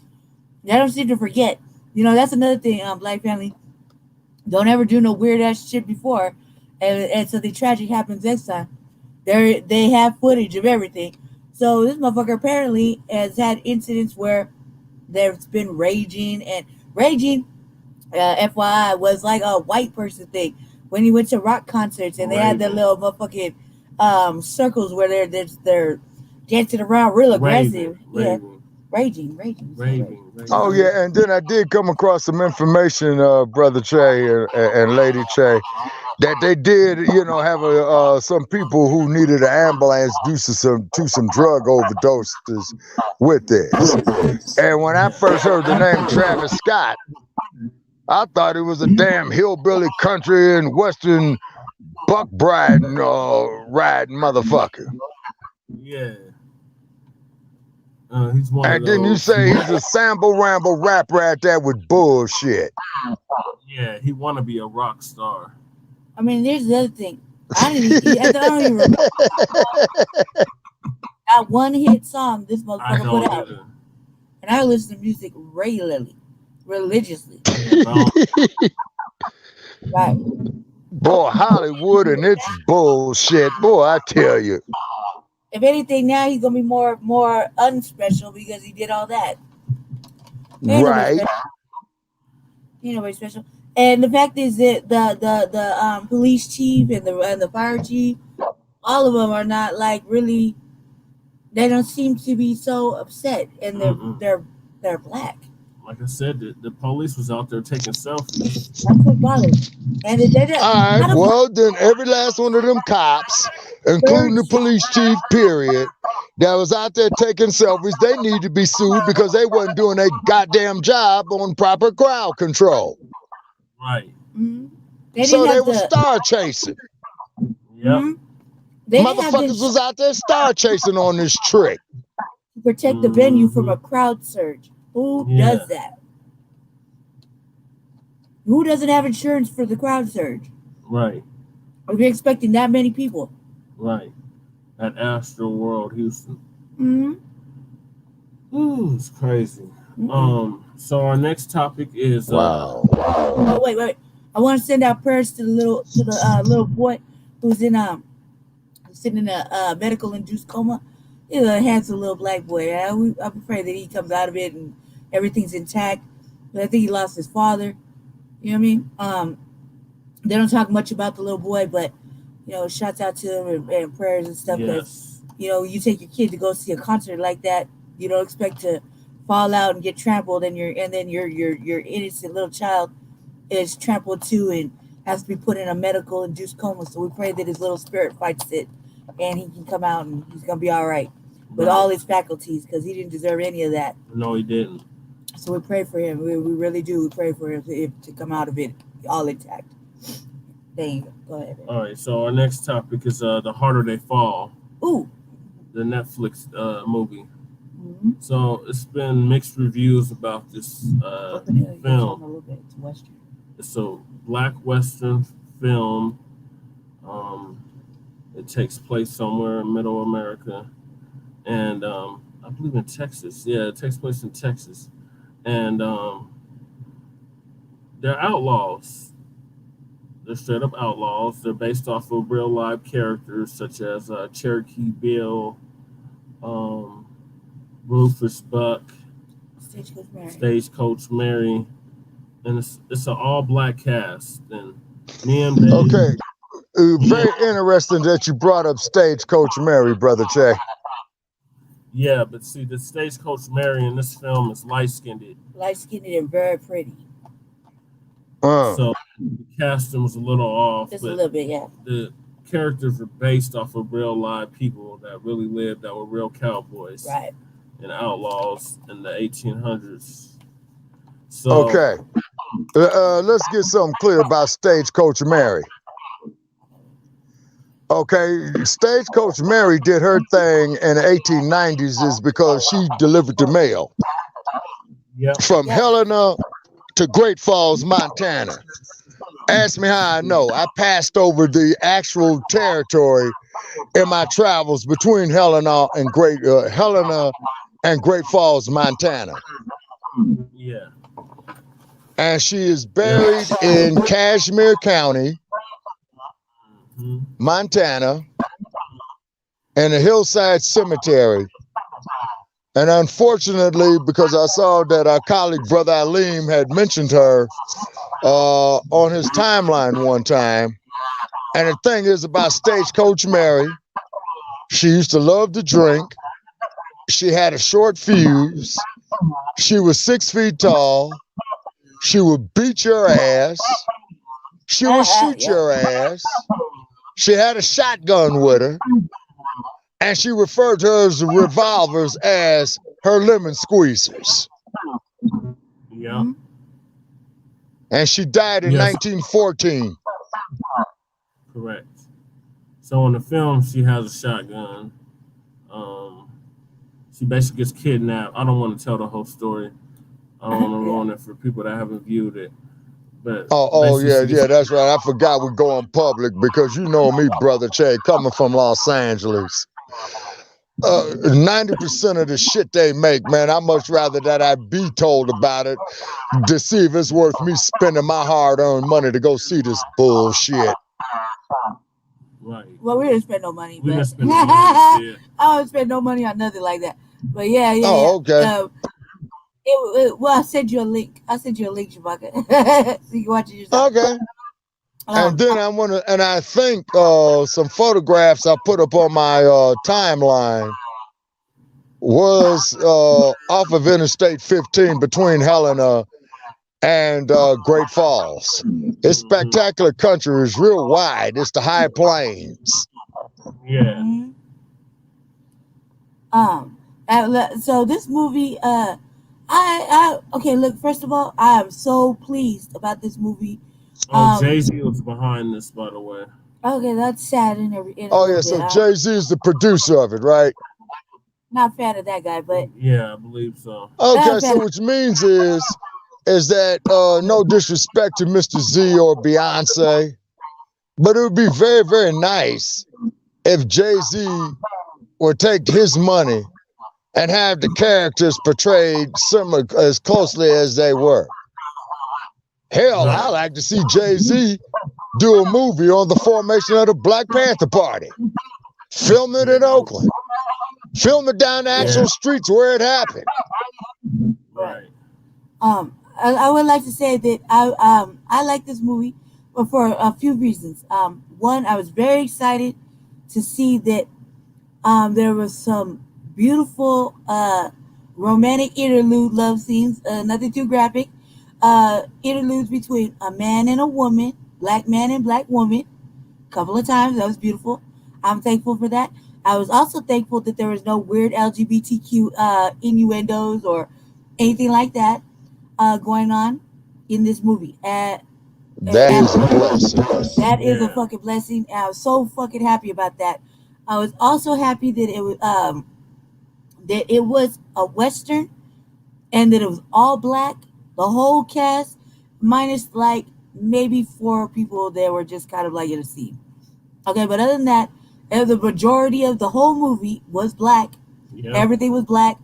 I don't seem to forget. That's another thing. Black family don't ever do no weird ass shit before, and so the tragic happens next time. They have footage of everything. So this motherfucker apparently has had incidents where there's been raging and raging. FYI was like a white person thing when he went to rock concerts and they had their raving, little motherfucking circles where they're dancing around real aggressive. raving, Yeah, raving, raging. So right. raving, Oh raving. yeah, and then I did come across some information, brother Che and Lady Che, that they did, have some people who needed an ambulance due to some drug overdoses with this. And when I Yeah, first heard the name Travis Scott, I thought it was a damn hillbilly country and western buck riding motherfucker. yeah. He's one of And then you those. say he's a sample ramble rapper at that with bullshit. Yeah, he want to be a rock star. I mean, there's the other thing. I don't even remember that one hit song this I motherfucker put don't out, either. and I listen to music regularly, religiously. Yeah, but Right. Boy, Hollywood and its bullshit. Boy, I tell you. If anything, now he's gonna be more unspecial because he did all that. Ain't nobody Right. special. Ain't nobody special. And the fact is that the police chief and the fire chief, all of them are not like really. They don't seem to be so upset, and they're mm-mm. they're they're black. Like I said, the police was out there taking selfies. That's what bothers. And if they don't, All right. how the fuck Well, then every last one of them cops, including the birds? police chief, period, that was out there taking selfies, they need to be sued because they wasn't doing a goddamn job on proper crowd control. Right. Mm-hmm. They didn't So they have were the. star chasing. Yep. Mm-hmm. They didn't have Motherfuckers was out there star chasing on this trick. to protect the venue from hmm a crowd surge. Who Yeah. does that? Who doesn't have insurance for the crowd surge? Right. Are we expecting that many people? Right. At Astroworld, Houston. Mm-hmm. Ooh, it's crazy. Mm-mm. So our next topic is Wow. Oh, wait. I want to send out prayers to the little boy who's sitting in a medical induced coma. He's a handsome little black boy. I pray that he comes out of it and everything's intact. But I think he lost his father. You know what I mean? They don't talk much about the little boy, but shouts out to him and prayers and stuff. Because yes. you take your kid to go see a concert like that, you don't expect to fall out and get trampled, and then your innocent little child is trampled too and has to be put in a medical induced coma. So we pray that his little spirit fights it, and he can come out and he's gonna be all right with all Right. his faculties because he didn't deserve any of that. No, he didn't. So we pray for him. We really do. We pray for him to come out of it all intact. There you go. Go ahead. All right. So our next topic is The Harder They Fall, Ooh. the Netflix movie. Mm-hmm. So it's been mixed reviews about this film. A little bit. It's Western. It's a black Western film. It takes place somewhere in Middle America, and I believe in Texas. Yeah, it takes place in Texas, and they're outlaws. They're straight up outlaws. They're based off of real live characters such as Cherokee Bill, um, Rufus Buck, Stagecoach Mary, and it's an all black cast. And me and Dave, Okay. Very interesting that you brought up Stagecoach Mary, Brother Che. yeah, but see, the Stagecoach Mary in this film is light skinned, and very pretty. so the casting was a little off. Just a But little bit, yeah. the characters were based off of real live people that really lived, that were real cowboys Right. and outlaws in the 1800s. So Okay. Let's get something clear about Stagecoach Mary. Okay, Stagecoach Mary did her thing in the 1890s is because she delivered the mail Yep. from Yep. Helena to Great Falls, Montana. Ask me how I know. I passed over the actual territory in my travels between Helena and Great Falls, Montana. Yeah. And she is Yep. buried in Kashmir County, Hmm. Montana, in a hillside cemetery. And unfortunately, because I saw that our colleague Brother Aleem had mentioned her on his timeline one time. And the thing is about Stagecoach Mary, she used to love to drink. She had a short fuse. She was 6 feet tall. She would beat your ass. She would shoot Yep. your ass. She had a shotgun with her. And she referred to her revolvers as her lemon squeezers. Yep. Mhm. And she died in Yes. 1914. Correct. So in the film, she has a shotgun. Um, she basically gets kidnapped. I don't want to tell the whole story. I don't want to Yeah. ruin it for people that haven't viewed it. But Oh basically, yeah, she gets yeah, that's right. I forgot we're going public because you know me, Brother Che, coming from Los Angeles. 90% of the shit they make, man, I much rather that I be told about it to see if it's worth me spending my hard-earned money to go see this bullshit. right. Well, we didn't spend no money, We didn't but spend no money to see it. I don't spend no money on nothing like that. But yeah. Oh, okay. Well, I sent you a link. I sent you a link, Shabaka, so you can watch it yourself. Okay. And Um, then I think some photographs I put up on my timeline was off of Interstate 15 between Helena and Great Falls. It's Mhm. spectacular country. It's real wide. It's the high plains. Yeah. mhm. So this movie, okay. Look, first of all, I am so pleased about this movie. Jay-Z was behind this, by the way. Okay, that's sad in a Oh little yeah, bit. so Jay-Z is the producer of it, right? Not a fan of that guy, but Yeah, I believe so. Okay, so which means is that no disrespect to Mr. Z or Beyonce, but it would be very, very nice if Jay-Z would take his money and have the characters portrayed similar as closely as they were. Hell, I Right. like to see Jay-Z do a movie on the formation of the Black Panther Party. Film it in Oakland. Film it down the Yeah. actual streets where it happened. Right. I would like to say that I like this movie, but for a few reasons. One, I was very excited to see that there was some beautiful romantic interlude love scenes, nothing too graphic. Interludes between a man and a woman, black man and black woman, a couple of times. That was beautiful. I'm thankful for that. I was also thankful that there was no weird LGBTQ innuendos or anything like that going on in this movie. That is a blessing. That is a Yeah. fucking blessing. And I was so fucking happy about that. I was also happy that it was a western and that it was all black. The whole cast, minus like maybe four people that were just kind of like in a scene. Okay, but other than that, the majority of the whole movie was black. Yeah. Everything was black.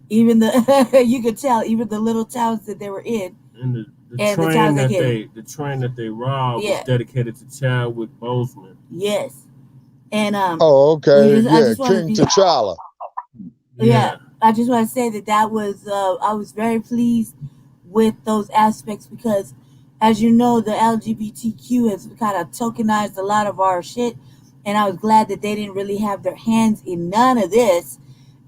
Even the you could tell, even the little towns that they were in, And the and the train towns that they came. the train that they robbed was Yeah. dedicated to Chadwick Boseman. Yes, and Oh, okay. I Yeah, just wanted to King be T'Challa. yeah. I just want to say that was I was very pleased with those aspects because, as you know, the LGBTQ has kind of tokenized a lot of our shit, and I was glad that they didn't really have their hands in none of this,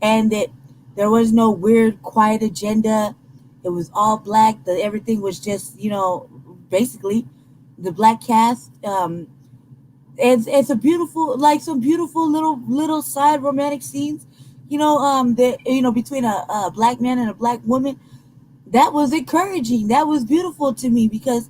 and that there was no weird quiet agenda. It was all black. Everything was just basically the black cast. It's a beautiful, like some beautiful little side romantic scenes, that between a black man and a black woman. That was encouraging. That was beautiful to me because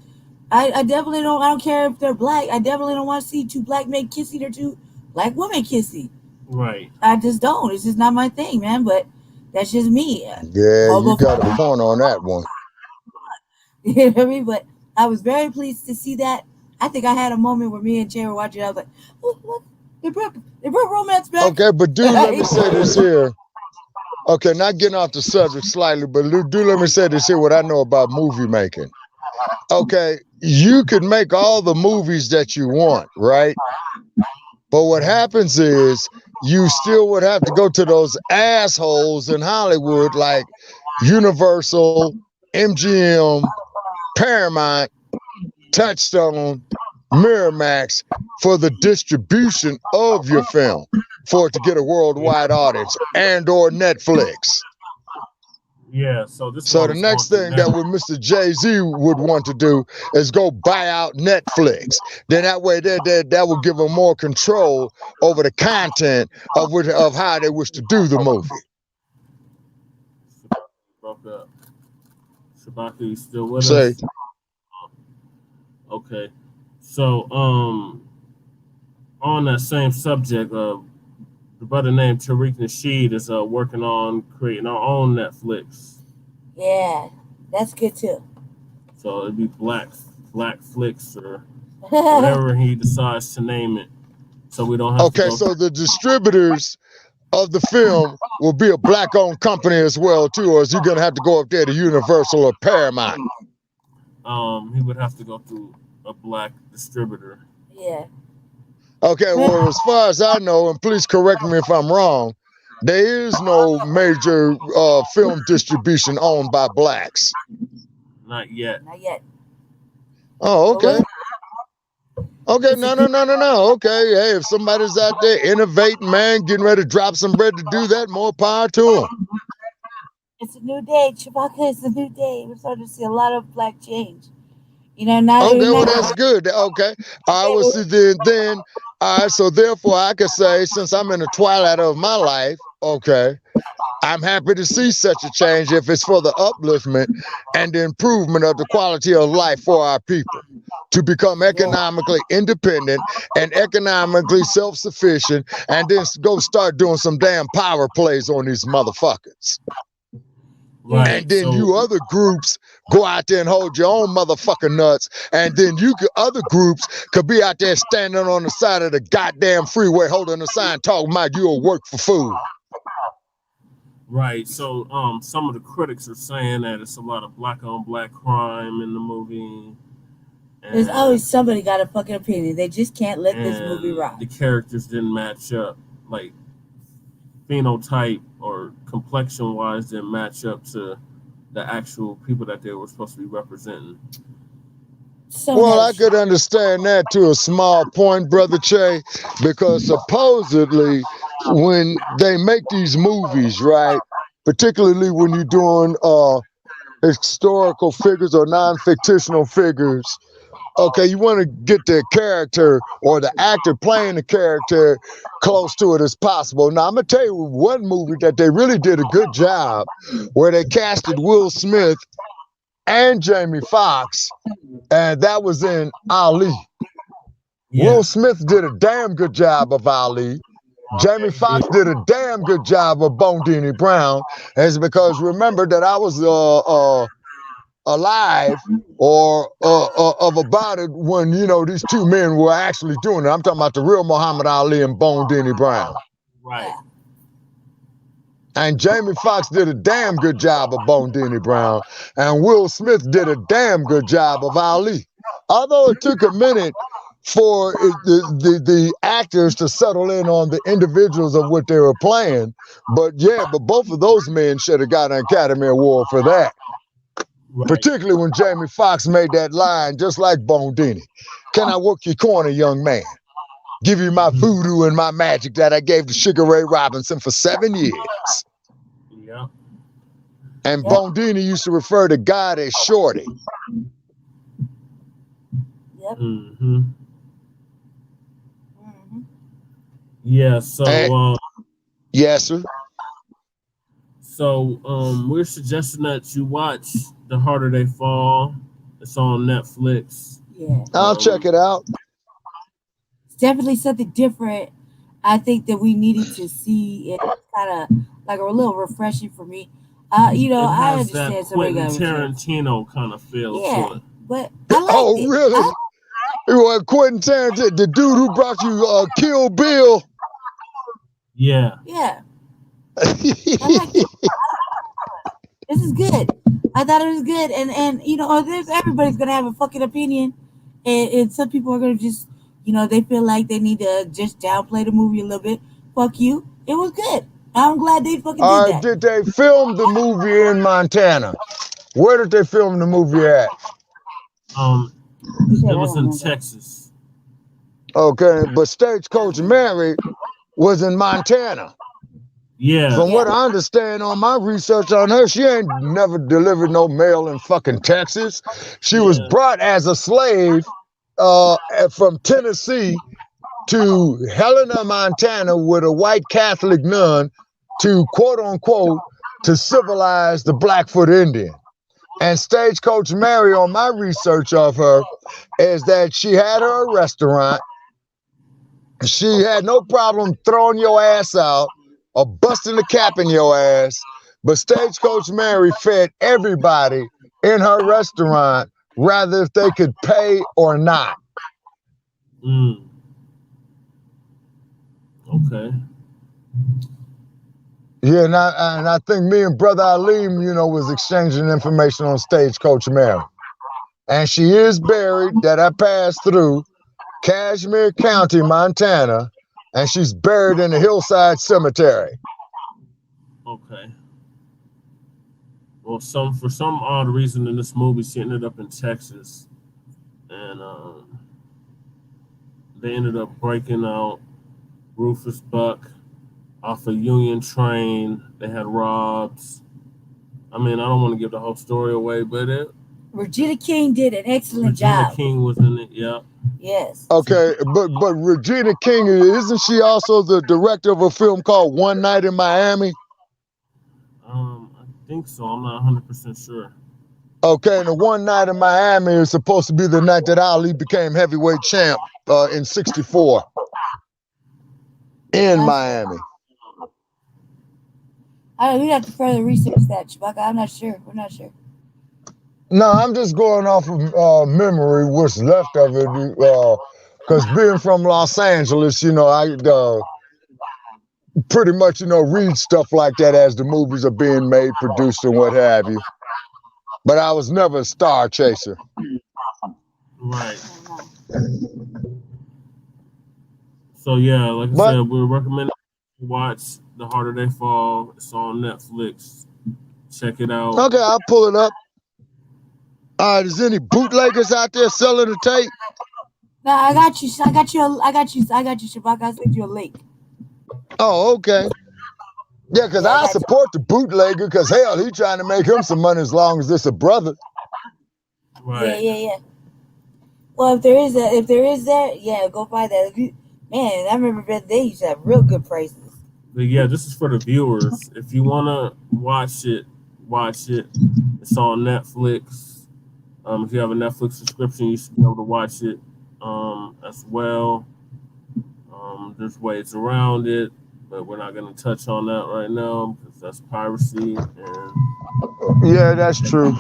I definitely don't care if they're black. I definitely don't want to see two black men kissing or two like women kissing. Right. I just don't. It's just not my thing, man. But that's just me. Yeah, you got a Homophobic. point on that one. You know what I mean? But I was very pleased to see that. I think I had a moment where me and Jay were watching. I was like, oh, look, they brought romance back. Okay, but do let me say this here. Okay, not getting off the subject slightly, but do let me say this here, what I know about movie making. Okay, you can make all the movies that you want, right? But what happens is you still would have to go to those assholes in Hollywood like Universal, MGM, Paramount, Touchstone, Miramax for the distribution of your film for it to get a worldwide audience and or Netflix. Yeah. So this So one the is going next through thing that Netflix. what Mr. Jay-Z would want to do is go buy out Netflix. Then that way that will give them more control over the content of how they wish to do the movie. Broke up. Shabaka, you still with Say, us? Okay. So, on that same subject, the brother named Tariq Nasheed is working on creating our own Netflix. Yeah, that's good too. So it'd be Black Flicks or whatever he decides to name it. So we don't have to okay, go. so the distributors of the film will be a black-owned company as well too, or is you gonna have to go up there to Universal or Paramount? He would have to go through a black distributor. Yeah. Okay, well, as far as I know, and please correct me if I'm wrong, there is no major film distribution owned by blacks. Not yet. Not yet. Oh, But okay. Okay, it's a no. Okay, hey, if somebody's out there innovating, man, getting ready to drop some bread to do that, more power to them. it's a new day, Chewbacca. It's a new day. We're starting to see a lot of black change. You know, not Okay, every well, night. that's good. Okay, I will see then, all right, so therefore I can say, since I'm in the twilight of my life, okay, I'm happy to see such a change if it's for the upliftment and the improvement of the quality of life for our people to become economically independent and economically self-sufficient and then go start doing some damn power plays on these motherfuckers. Right. And then So you other groups go out there and hold your own motherfucking nuts. And then other groups could be out there standing on the side of the goddamn freeway holding a sign talking about you'll work for food. right. So some of the critics are saying that it's a lot of black on black crime in the movie. There's always somebody got a fucking opinion. They just can't let this movie And rock. the characters didn't match up, like phenotype or complexion wise, didn't match up to the actual people that they were supposed to be representing. Well, I could understand that to a small point, Brother Che, because supposedly when they make these movies, right, particularly when you're doing historical figures or non-fictional figures, okay, you want to get the character or the actor playing the character close to it as possible. Now, I'm going to tell you one movie that they really did a good job where they casted Will Smith and Jamie Foxx, and that was in Ali. Yeah. Will Smith did a damn good job of Ali. Jamie Foxx did a damn good job of Bondini Brown. And it's because remember that I was alive or of about it when, you know, these two men were actually doing it. I'm talking about the real Muhammad Ali and Bondini Brown. Right. And Jamie Foxx did a damn good job of Bondini Brown. And Will Smith did a damn good job of Ali. Although it took a minute for the actors to settle in on the individuals of what they were playing. But both of those men should have got an Academy Award for that. Right. Particularly when Jamie Foxx made that line, just like Bondini. Can I work your corner, young man? Give you my voodoo and my magic that I gave to Sugar Ray Robinson for 7 years. Yeah. And Bondini used to refer to God as Shorty. Yep. Mm-hmm. Yeah. So. Yes, sir. So we're suggesting that you watch The Harder They Fall. It's on Netflix. Yeah. I'll check it out. It's definitely something different. I think that we needed to see it kind of like a little refreshing for me. It I has that understand somebody Quentin got rejected. Tarantino kind of feel Yeah, to it. but I liked Oh, it. really? You know, Quentin Tarantino, the dude who brought you Kill Bill. Yeah. Yeah, I liked it. This is good. I thought it was good, and everybody's gonna have a fucking opinion, and some people are gonna just they feel like they need to just downplay the movie a little bit. Fuck you. It was good. I'm glad they fucking did All right, that. did they film the movie in Montana? Where did they film the movie at? Um, You said I it don't was in remember. Texas. Okay, but Stagecoach Mary was in Montana. Yeah. From Yeah. what I understand on my research on her, she ain't never delivered no mail in fucking Texas. She was Yeah. brought as a slave from Tennessee to Helena, Montana, with a white Catholic nun to quote unquote to civilize the Blackfoot Indian. And Stagecoach Mary, on my research of her, is that she had her restaurant. She had no problem throwing your ass out or busting the cap in your ass. But Stagecoach Mary fed everybody in her restaurant, rather if they could pay or not. Mm. Okay. Yeah, and I think me and Brother Aleem, was exchanging information on Stagecoach Mary. And she is buried, that I passed through, Cashmere County, Montana, and she's buried in the Hillside Cemetery. Okay. Well, for some odd reason in this movie, she ended up in Texas, and they ended up breaking out Rufus Buck off a Union train. They had robs. I mean, I don't want to give the whole story away, but Regina King did an excellent Regina job. King was in it. Yeah. Yes. Okay, but Regina King, isn't she also the director of a film called One Night in Miami? I think so. I'm not 100% sure. Okay, and the One Night in Miami is supposed to be the night that Ali became heavyweight champ in '64 in Miami. We have to further research that, Chewbacca. I'm not sure. We're not sure. No, I'm just going off of memory, what's left of it. Because being from Los Angeles, I pretty much, read stuff like that as the movies are being made, produced, and what have you. But I was never a star chaser. Right. So yeah, like I But said, we recommend you watch The Harder They Fall. It's on Netflix. Check it out. okay, I'll pull it up. Is any bootleggers out there selling the tape? No, I got you. I got you. I got you, Chewbacca. I sent you a link. Oh, okay. Yeah, because Yeah, I I got you. support the bootlegger, because hell, he trying to make him some money as long as it's a brother. Right. Yeah. Well, if there is that, yeah, go buy that. Man, I remember back then they used to have real good prices. But yeah, this is for the viewers. If you wanna watch it, watch it. It's on Netflix. If you have a Netflix subscription, you should be able to watch it as well. There's ways around it, but we're not going to touch on that right now because that's piracy. And Yeah, that's true.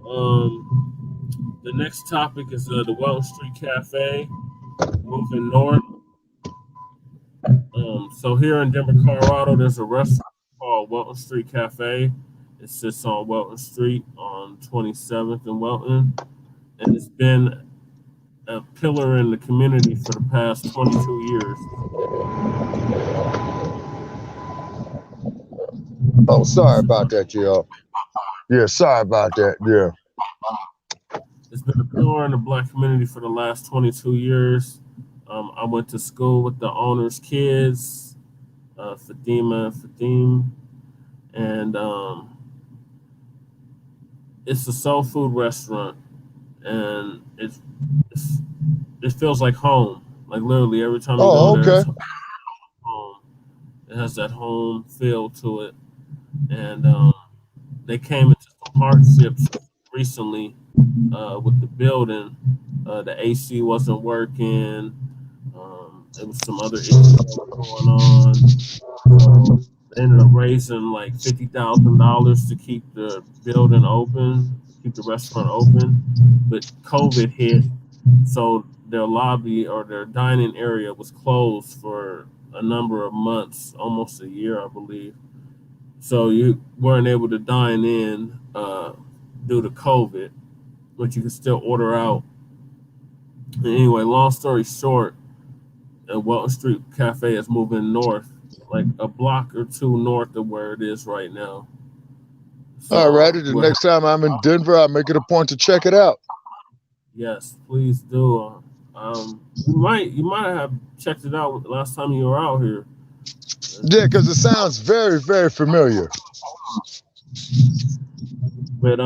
the next topic is the Welton Street Cafe, moving north. So here in Denver, Colorado, there's a restaurant called Welton Street Cafe. It sits on Welton Street on 27th and Welton, and it's been a pillar in the community for the past 22 years. Oh, sorry about that, y'all. Yeah, sorry about that. Yeah. It's been a pillar in the Black community for the last 22 years. I went to school with the owner's kids, Fatima and Fatim, and it's a soul food restaurant, and it's it feels like home. Like literally, every time you go Oh, there, it's okay. home. It has that home feel to it, and they came into some hardships recently with the building. The AC wasn't working. There was some other issues that was going on, so they ended up raising like $50,000 to keep the building open, keep the restaurant open. But COVID hit, so their lobby or their dining area was closed for a number of months, almost a year, I believe. So you weren't able to dine in due to COVID, but you could still order out. Anyway, long story short, Welton Street Cafe is moving north, like a block or two north of where it is right now. All So righty. The we're next time I'm in Denver, I'll make it a point to check it out. yes, please do. You might have checked it out last time you were out here. Yeah, because it sounds very, very familiar. But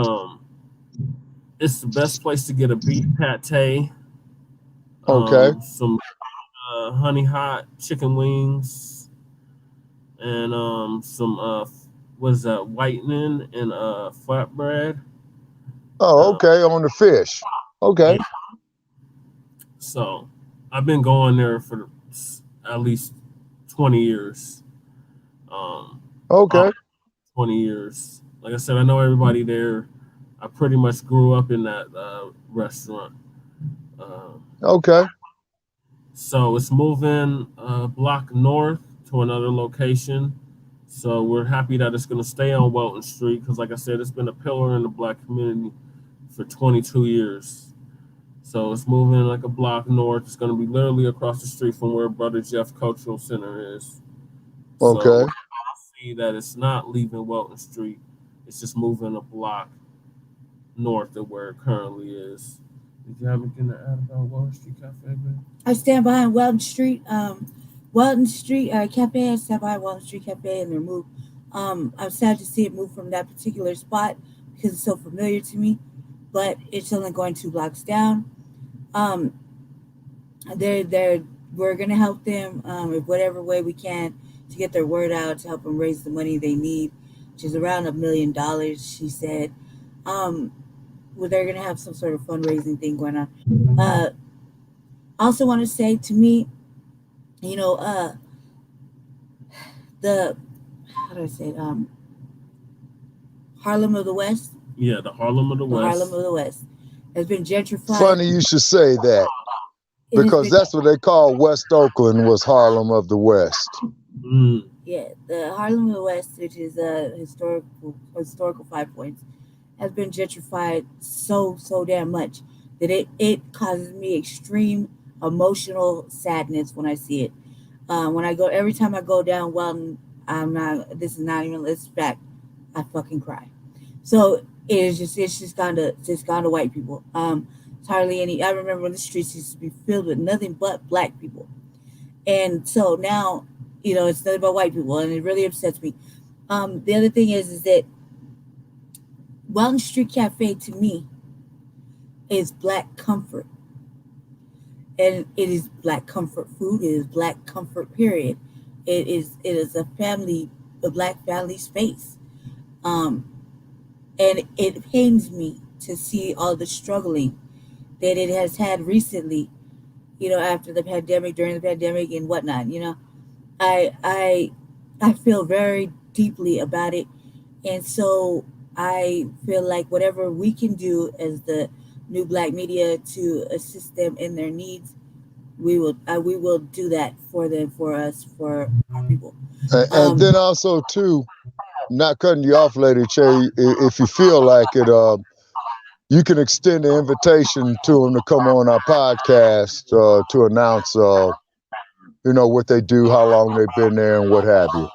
it's the best place to get a beef pate, Okay. some honey hot chicken wings, and some what is that whitening and flatbread. Oh, Uh, okay. On the fish. Okay. yeah. So I've been going there for at least 20 years. Um, uh, Okay. 20 years. Like I said, I know everybody there. I pretty much grew up in that restaurant. Um, Okay. so it's moving block north to another location. So we're happy that it's going to stay on Welton Street because, like I said, it's been a pillar in the black community for 22 years. So it's moving like a block north. It's going to be literally across the street from where Brother Jeff Cultural Center is. So Okay. we're see that it's not leaving Welton Street. It's just moving a block north of where it currently is. Did you have anything to add about Welton Street Cafe, man? I stand behind Welton Street Cafe. I stand behind Welton Street Cafe and their move. I'm sad to see it move from that particular spot because it's so familiar to me. But it's only going 2 blocks down. Um, they're we're gonna help them in whatever way we can to get their word out to help them raise the money they need, which is around $1 million. She said, um, well, they're gonna have some sort of fundraising thing going on. Uh, I also want to say to me, you know, the how do I say it? Harlem of the West, Yeah, the Harlem of the the Harlem West. of the West has been gentrified. Funny you should say that It has because been that's what they call West Oakland was Harlem of the West. Mm, yeah, the Harlem of the West, which is a historical 5 points, has been gentrified so damn much that it causes me extreme emotional sadness when I see it. When I go every time I go down Welton, I'm not. This is not even this fact. I fucking cry. So it's gone to white people. It's hardly any. I remember when the streets used to be filled with nothing but black people, and so now it's nothing but white people, and it really upsets me. The other thing is that Welton Street Cafe to me is black comfort, and it is black comfort food. It is black comfort. Period. It is a black family space. Um, and it pains me to see all the struggling that it has had recently. After the pandemic, during the pandemic, and whatnot. I I I feel very deeply about it, and so I feel like whatever we can do as the new black media to assist them in their needs, we will do that for them, for us, for our people. And Um, then also too, not cutting you off, Lady Che, if you feel like it, you can extend the invitation to them to come on our podcast to announce, what they do, how long they've been there, and what have you.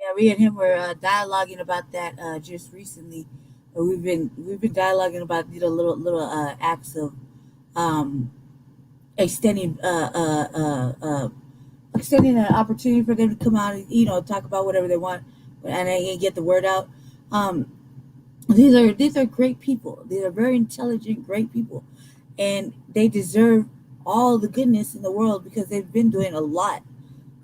yeah, we and him were dialoguing about that just recently. We've been dialoguing about little acts of um, extending extending an opportunity for them to come out and talk about whatever they want and get the word out. Um, these are great people. These are very intelligent, great people, and they deserve all the goodness in the world because they've been doing a lot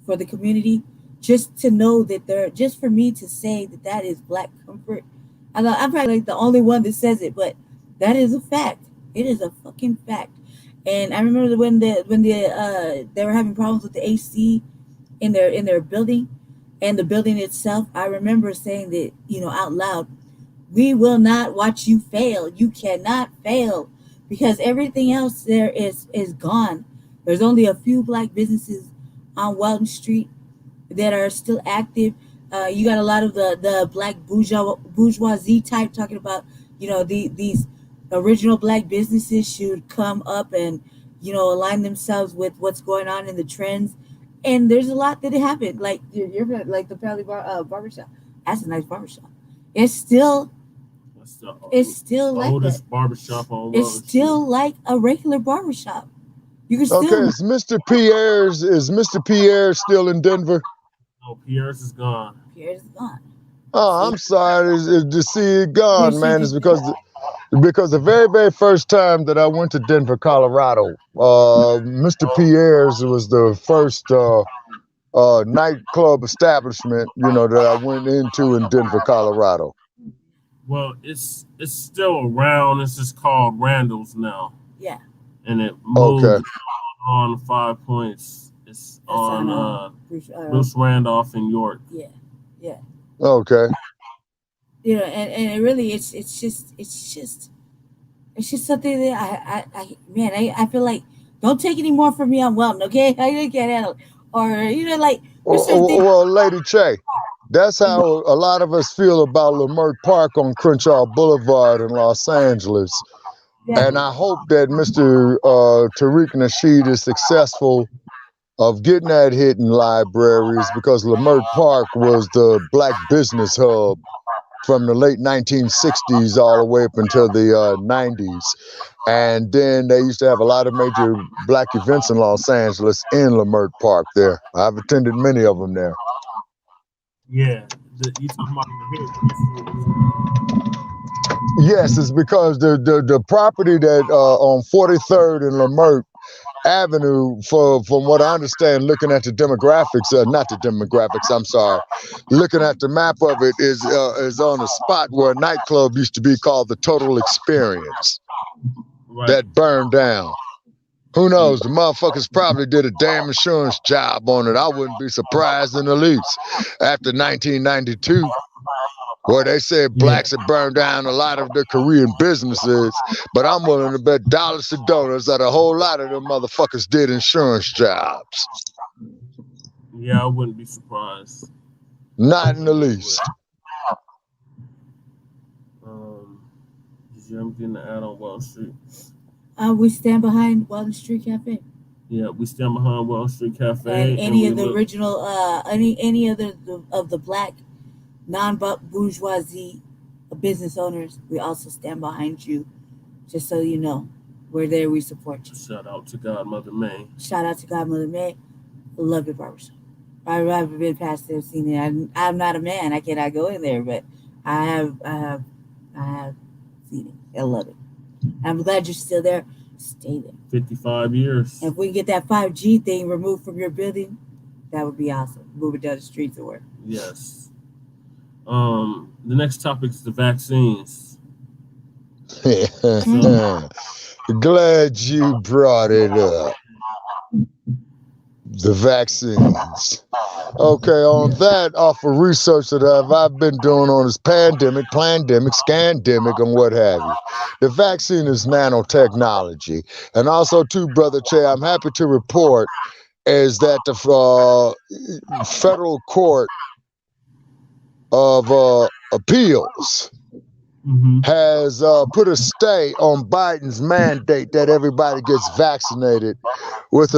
for the community. Just to know that just for me to say that that is black comfort. I'm probably like the only one that says it, but that is a fact. It is a fucking fact. And I remember when they were having problems with the AC in their building and the building itself. I remember saying that, out loud, we will not watch you fail. You cannot fail because everything else there is gone. There's only a few black businesses on Welton Street that are still active. You got a lot of the black bourgeoisie type talking about, these original black businesses should come up and, align themselves with what's going on in the trends. And there's a lot that happened. Like like the Pally barbershop. That's a nice barbershop. It's still That's the it's still like that. oldest barbershop on It's Welton Street. still like a regular barbershop. You can Okay, still is Mr. Pierre still in Denver? No, Pierre's is gone. Pierre's gone. Oh, See, I'm sorry to see it you gone, see man. the It's because the very, very first time that I went to Denver, Colorado, Mr. Pierre's was the first nightclub establishment, that I went into in Denver, Colorado. Well, it's still around. It's just called Randall's now, yeah. and it Okay. moved on 5 points. It's That's on on Bruce, Bruce Randolph in York. yeah, yeah. Okay. And it really it's just something that man, I feel like don't take any more from me on Welton, okay? I can't handle it. Or like there's certain things. Well, Lady Che, that's how a lot of us feel about Leimert Park on Crenshaw Boulevard in Los Angeles. Yeah, And I hope that Mr. Tariq Nasheed is successful of getting that hit in libraries because Leimert Park was the black business hub from the late 1960s all the way up until the 90s. And then they used to have a lot of major black events in Los Angeles in Leimert Park there. I've attended many of them there. Yeah, you talking about the hit? Yes, it's because the property that on 43rd and Leimert Avenue, from what I understand, looking at the demographics, not the demographics, I'm sorry, looking at the map of it is on a spot where a nightclub used to be called the Total Experience Right. that burned down. Who knows? The motherfuckers probably did a damn insurance job on it. I wouldn't be surprised in the least. After 1992, where they said blacks had burned down a lot of the Korean businesses, but I'm willing to bet dollars to donuts that a whole lot of them motherfuckers did insurance jobs. Yeah, I wouldn't be surprised. Not in the least. Did you have anything to add on Wall Street? we stand behind Welton Street Cafe. Yeah, we stand behind Wall Street Cafe. And any we of the look, original, any of the black non-bourgeoisie business owners, we also stand behind you. Just so you know, we're there. We support you. shout out to Godmother May. Shout out to Godmother May. Love your barbershop. I've been past there, seen it. I'm not a man. I cannot go in there, but I have seen it. I love it. I'm glad you're still there. Stay there. 55 years. And if we can get that 5G thing removed from your building, that would be awesome. Move it down the street to work. Yes. The next topic is the vaccines. Glad you brought it up. The vaccines. Okay, on that, off of research that I've been doing on this pandemic, scandemic, and what have you. The vaccine is nanotechnology. And also, too, Brother Che, I'm happy to report is that the federal court of appeals has put a stay on Biden's mandate that everybody gets vaccinated with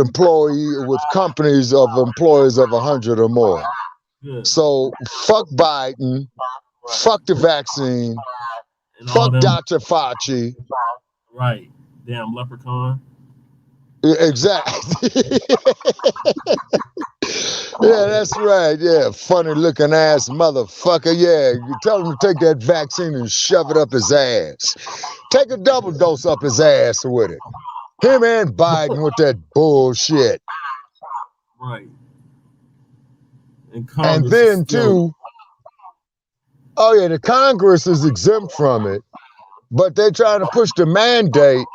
companies of employees of 100 or more. Good. So fuck Biden, fuck the vaccine, And fuck all them, Dr. Fauci. right. Damn leprechaun. Exactly. Yeah, that's right. Yeah, funny looking ass motherfucker. Yeah, you tell him to take that vaccine and shove it up his ass. Take a double dose up his ass with it. Him and Biden with that bullshit. Right. And then too, oh yeah, the Congress is exempt from it, but they're trying to push the mandate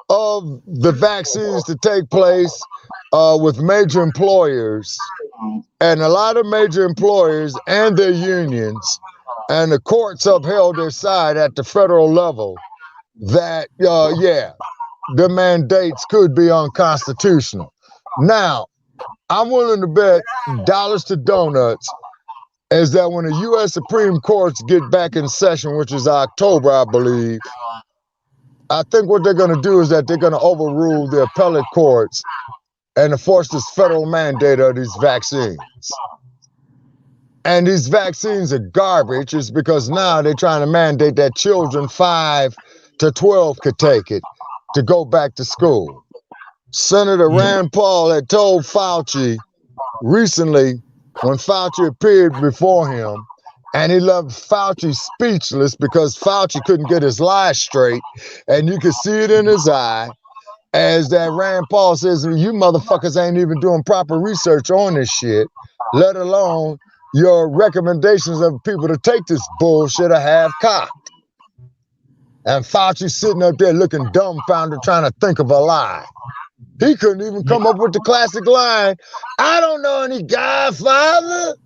of the vaccines to take place with major employers, and a lot of major employers and their unions, and the courts upheld their side at the federal level that, yeah, the mandates could be unconstitutional. Now, I'm willing to bet dollars to donuts is that when the U.S. Supreme Courts get back in session, which is October, I believe, I think what they're going to do is that they're going to overrule the appellate courts and enforce this federal mandate of these vaccines. And these vaccines are garbage is because now they're trying to mandate that children 5 to 12 could take it to go back to school. Senator Rand Paul had told Fauci recently when Fauci appeared before him, and he left Fauci speechless because Fauci couldn't get his lies straight, and you could see it in his eye, as that Rand Paul says, you motherfuckers ain't even doing proper research on this shit, let alone your recommendations of people to take this bullshit are half-cocked. And Fauci sitting up there looking dumbfounded trying to think of a lie. He couldn't even come up with the classic line, I don't know any Godfather.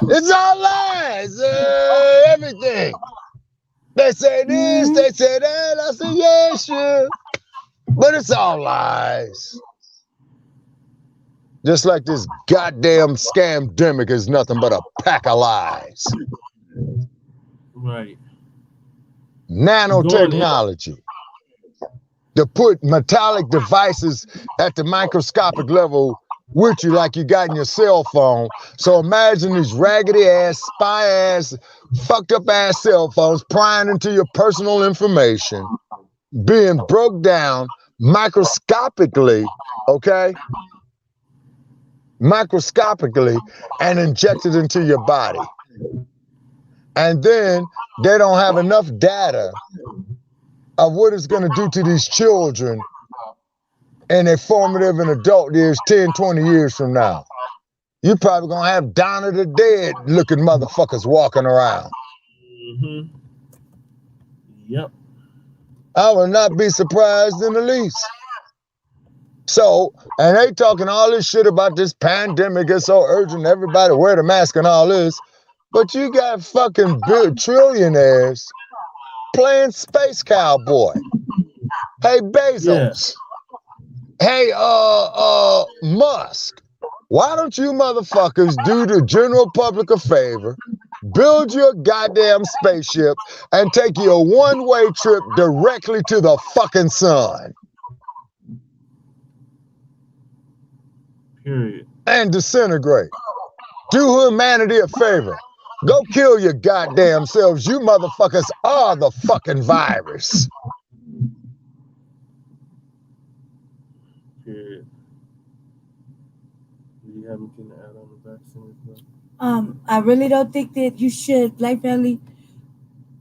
It's all lies, everything. They say this, they say that. I say, yeah, sure. But it's all lies. Just like this goddamn scamdemic is nothing but a pack of lies. Right. Nanotechnology. To put metallic devices at the microscopic level with you like you got in your cell phone. So imagine these raggedy ass, spy ass, fucked up ass cell phones prying into your personal information, being broke down microscopically, okay? Microscopically and injected into your body. And then they don't have enough data of what it's going to do to these children in their formative and adult years 10, 20 years from now. You're probably going to have Dawn of the Dead looking motherfuckers walking around. Mm-hmm. Yep. I would not be surprised in the least. So, and they talking all this shit about this pandemic, it's so urgent, everybody wear the mask and all this, but you got fucking trillionaires playing space cowboy. Hey, Bezos. Yeah. Hey, Musk. Why don't you motherfuckers do the general public a favor, build your goddamn spaceship, and take you a one-way trip directly to the fucking sun? Period. And disintegrate. Do humanity a favor. Go kill your goddamn selves. You motherfuckers are the fucking virus. Period. Do you have anything to add on the vaccine? I really don't think that you should, Black family.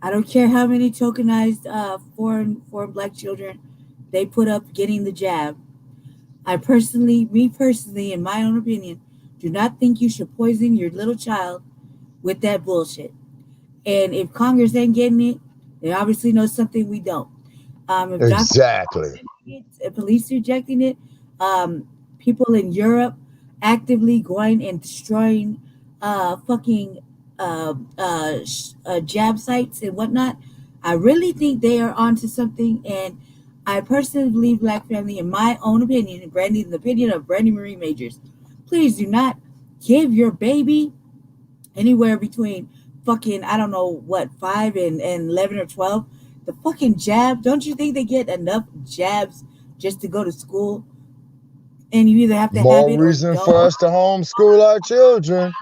I don't care how many tokenized foreign Black children they put up getting the jab. Me personally, in my own opinion, do not think you should poison your little child with that bullshit. And if Congress ain't getting it, they obviously know something we don't. If exactly. Police rejecting it, people in Europe actively going and destroying fucking jab sites and whatnot, I really think they are onto something. And I personally believe, Black family, in my own opinion, and Brandy, the opinion of Brandy Marie Majors, please do not give your baby anywhere between fucking, I don't know what, 5 and 11 or 12, the fucking jab. Don't you think they get enough jabs just to go to school? And you either have to more have it reason or for us to homeschool our children.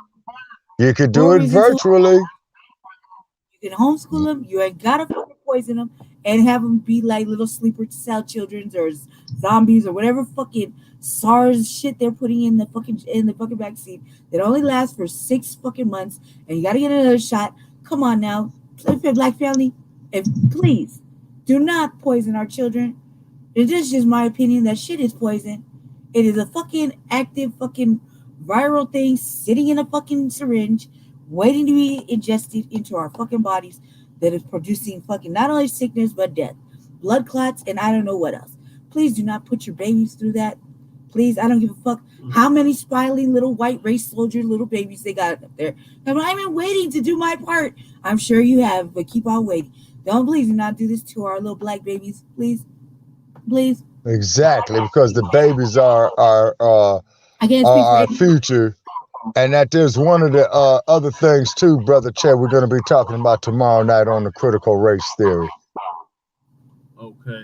You could do it virtually. You can homeschool them. You ain't gotta fucking poison them and have them be like little sleeper cell children or zombies or whatever fucking SARS shit they're putting in the fucking vaccine that only lasts for 6 fucking months, and you gotta get another shot. Come on now, Black family, please do not poison our children. It is just my opinion that shit is poison. It is a fucking active fucking viral thing sitting in a fucking syringe waiting to be ingested into our fucking bodies that is producing fucking not only sickness but death, blood clots, and I don't know what else. Please do not put your babies through that. Please, I don't give a fuck how many spily little white race soldier little babies they got up there. And I've been waiting to do my part. I'm sure you have, but keep on waiting. Don't please do not do this to our little black babies. Please, please. Exactly, because the babies I can't are speak for our any. future. And that there's one of the other things too, Brother Chet, we're going to be talking about tomorrow night on the critical race theory. Okay.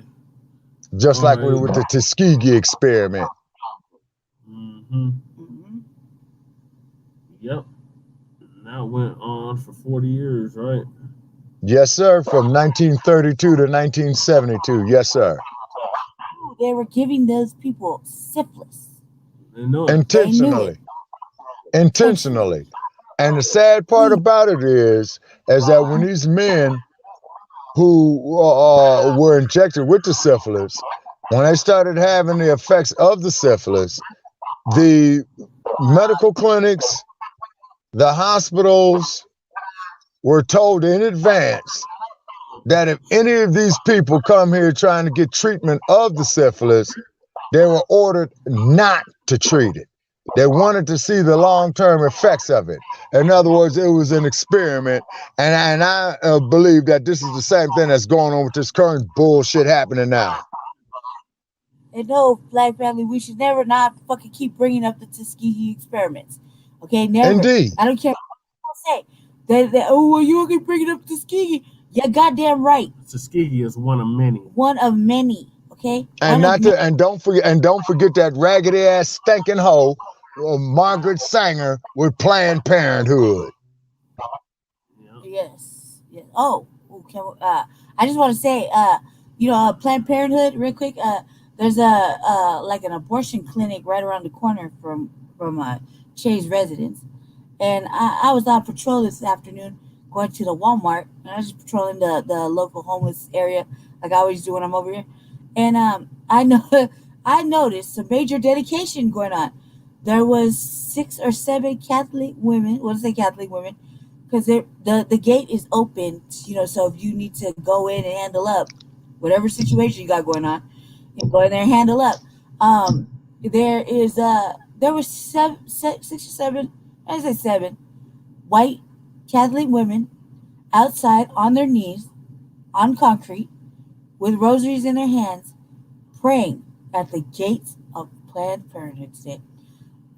Just All like we right. with the Tuskegee experiment. Mm-hmm. Mhm. Yep. And that went on for 40 years, right? Yes, sir. From 1932 to 1972. Yes, sir. They were giving those people syphilis. They know it. They knew it Intentionally. intentionally. Intentionally. And the sad part Please. about it is that when these men who were injected with the syphilis, when they started having the effects of the syphilis, the medical clinics, the hospitals were told in advance that if any of these people come here trying to get treatment of the syphilis, they were ordered not to treat it. They wanted to see the long-term effects of it. In other words, it was an experiment, and I believe that this is the same thing that's going on with this current bullshit happening now. And no, black family, we should never not fucking keep bringing up the Tuskegee experiments. Okay, never. Indeed. I don't care what people say. Oh, well, you can bring it up Tuskegee. Yeah, goddamn right. Tuskegee is one of many. One of many. Okay, And one of not many. to, and don't forget that raggedy ass stinking hoe, Margaret Sanger with Planned Parenthood. Yeah. Yes. Yes. Oh, okay. I just want to say, Planned Parenthood, real quick. There's a like an abortion clinic right around the corner from Che's residence, and I was on patrol this afternoon, going to the Walmart, and I was just patrolling the local homeless area, like I always do when I'm over here, and I know I noticed some major dedication going on. There was 6 or 7 Catholic women. What say Catholic women? Because the gate is open, so if you need to go in and handle up whatever situation you got going on, you go in there and handle up. There was 6 or 7, I say 7 white Catholic women outside on their knees on concrete with rosaries in their hands, praying at the gates of Planned Parenthood today.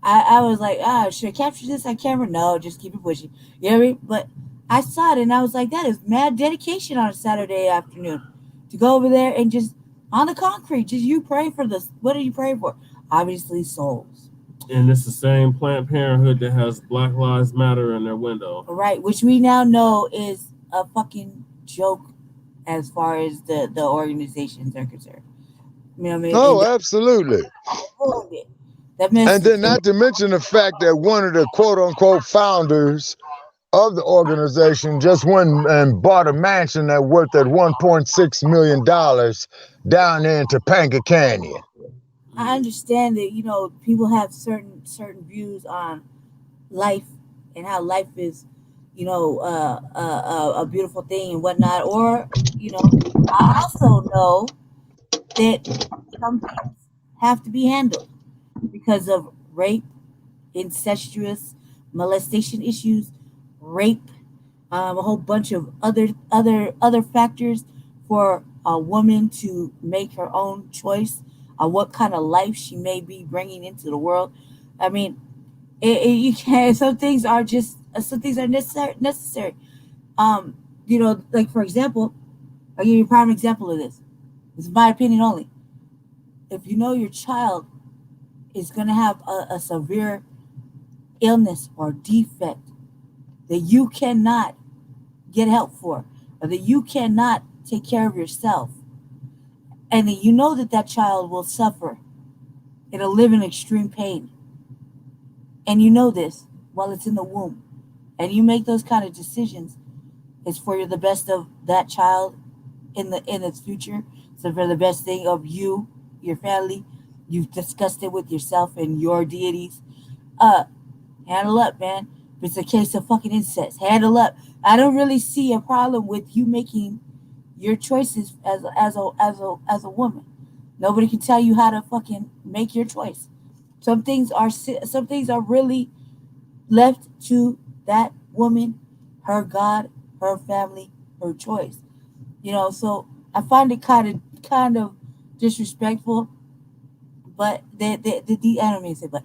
I was like, should I capture this on camera? No, just keep it pushing. You know what I mean? But I saw it and I was like, that is mad dedication on a Saturday afternoon to go over there and just on the concrete, just you praying for this. What are you praying for? Obviously, souls. And it's the same Planned Parenthood that has Black Lives Matter in their window. Right, which we now know is a fucking joke as far as the organizations are concerned. You know what I mean? Oh, And absolutely. that And message. then not to mention the fact that one of the quote-unquote founders of the organization just went and bought a mansion that worth at $1.6 million down there in Topanga Canyon. I understand that people have certain views on life and how life is, a beautiful thing and whatnot. Or I also know that some things have to be handled because of rape, incestuous molestation issues, rape, a whole bunch of other factors for a woman to make her own choice on what kind of life she may be bringing into the world. I mean, you can. Some things are necessary. Like for example, I'll give you a prime example of this. This is my opinion only. If you know your child is going to have a severe illness or defect that you cannot get help for, or that you cannot take care of yourself, and that you know that that child will suffer, it'll live in extreme pain, and you know this while it's in the womb, and you make those kind of decisions, it's for the best of that child in its future. So for the best thing of you, your family, you've discussed it with yourself and your deities. Uh, Handle up, man. If it's a case of fucking incest, handle up. I don't really see a problem with you making your choices as a woman. Nobody can tell you how to fucking make your choice. Some things are really left to that woman, her God, her family, her choice. So I find it kind of disrespectful, but I don't mean to say, but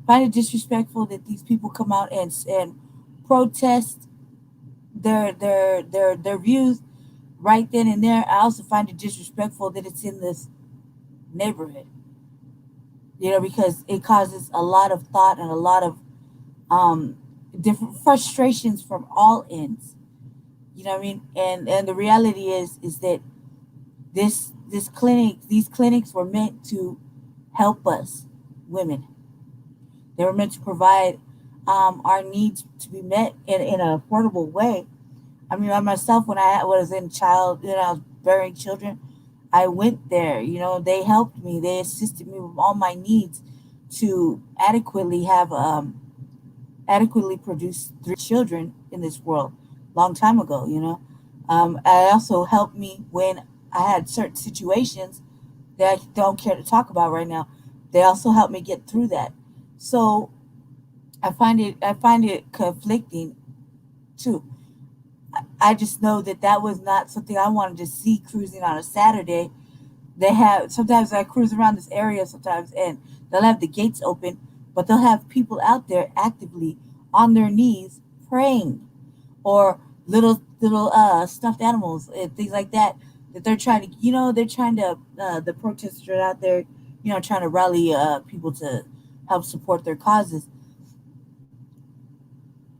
find it disrespectful that these people come out and protest their views right then and there. I also find it disrespectful that it's in this neighborhood, because it causes a lot of thought and a lot of um, different frustrations from all ends. You know what I mean? And the reality is that these clinics were meant to help us women. They were meant to provide our needs to be met in an affordable way. I mean, I myself, when I was in I was bearing children, I went there. They helped me. They assisted me with all my needs to adequately produce three children in this world. Long time ago, I also helped me when I had certain situations that I don't care to talk about right now. They also helped me get through that. So I find it conflicting too. I just know that that was not something I wanted to see cruising on a Saturday. They have sometimes I cruise around this area sometimes, and they'll have the gates open, but they'll have people out there actively on their knees praying, or little stuffed animals and things like that, that they're trying to the protesters are out there, trying to rally people to help support their causes.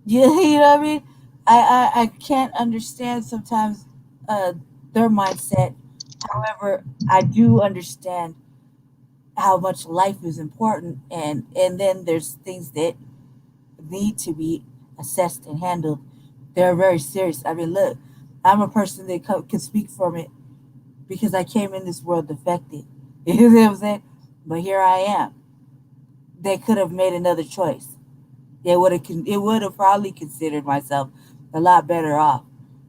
Yeah, you know what I mean? I can't understand sometimes uh, their mindset. However, I do understand how much life is important, and then there's things that need to be assessed and handled. They're very serious. I mean, look, I'm a person that can speak from it because I came in this world defected. You know what I'm saying? But here I am. They could have made another choice. It would have probably considered myself a lot better off,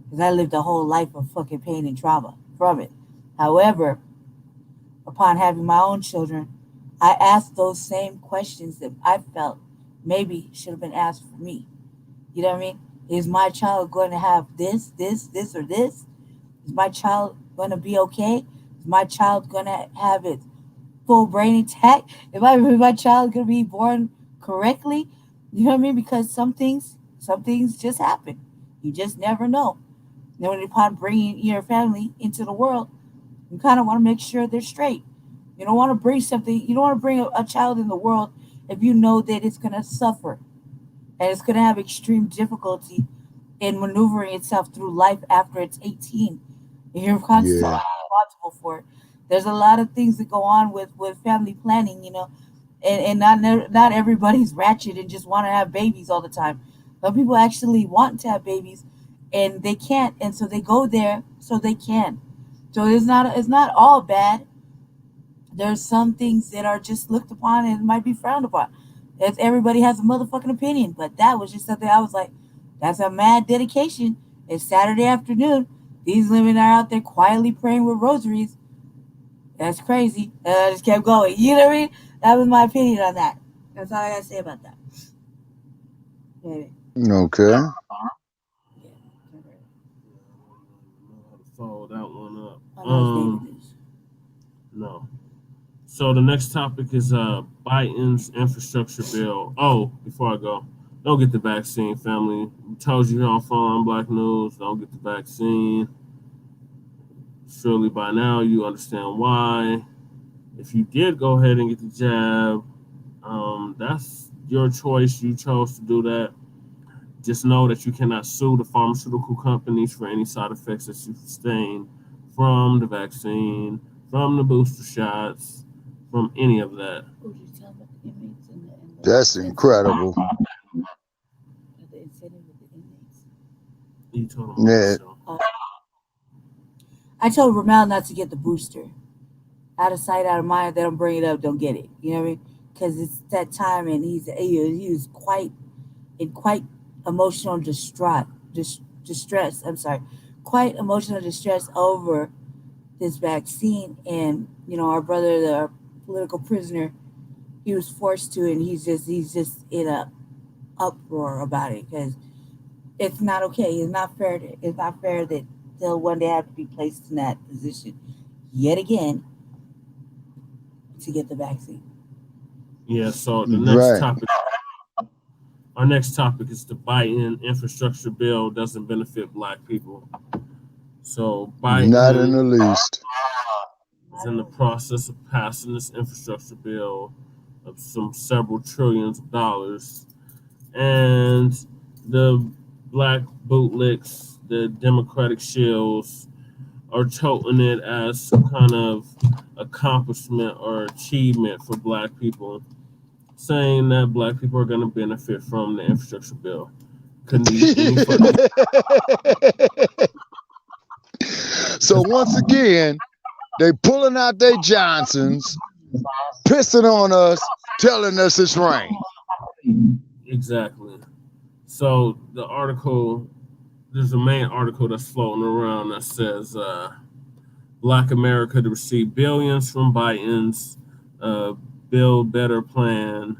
because I lived a whole life of fucking pain and trauma from it. However, upon having my own children, I asked those same questions that I felt maybe should have been asked for me. You know what I mean? Is my child going to have this, or this? Is my child going to be okay? Is my child going to have its full brain intact? Is my child going to be born correctly? You know what I mean? Because some things just happen. You just never know. Upon bringing your family into the world, you kind of want to make sure they're straight. You don't want to bring something. You don't want to bring a child in the world if you know that it's going to suffer and it's going to have extreme difficulty in maneuvering itself through life after it's 18. And you're constantly Yeah. responsible for it. There's a lot of things that go on with family planning, and not everybody's ratchet and just want to have babies all the time. Some people actually want to have babies, and they can't, and so they go there so they can. So it's not all bad. There's some things that are just looked upon and might be frowned upon. Everybody has a motherfucking opinion, but that was just something I was like, that's a mad dedication. It's Saturday afternoon. These women are out there quietly praying with rosaries. That's crazy. And I just kept going. You know what I mean? That was my opinion on that. That's all I gotta say about that. Yeah. Okay. Yeah. Yeah, I don't even know how to follow that one up. Unhoused neighborhoods. No. So the next topic is Biden's infrastructure bill. Oh, before I go, don't get the vaccine, family. We told you here on Frontline Black News, don't get the vaccine. Surely by now you understand why. If you did go ahead and get the jab, that's your choice. You chose to do that. Just know that you cannot sue the pharmaceutical companies for any side effects that you sustain from the vaccine, from the booster shots, from any of that. What did you tell about the inmates That's and the incredible. incentive with the inmates? You told them what, Yeah. so. I told Ramel not to get the booster. Out of sight, out of mind. They don't bring it up, don't get it. You know what I mean? Because it's that time, and he was quite emotional distress. I'm sorry, quite emotional distress over this vaccine, and our brother, the political prisoner, he was forced to, and he's just in a uproar about it because it's not okay. It's not fair that they'll one day have to be placed in that position yet again to get the vaccine. Yeah. So Right. our next topic is the Biden infrastructure bill doesn't benefit Black people. So Not in Biden the least. is in the process of passing this infrastructure bill of some several trillions of dollars, and the Black bootlicks, the Democratic shills, are toting it as some kind of accomplishment or achievement for Black people, saying that Black people are going to benefit from the infrastructure bill. Couldn't be any further. So once again, they pulling out their Johnsons, pissing on us, telling us it's rain. Exactly. So there's a main article that's floating around that says Black America to receive billions from Biden's Build Better plan,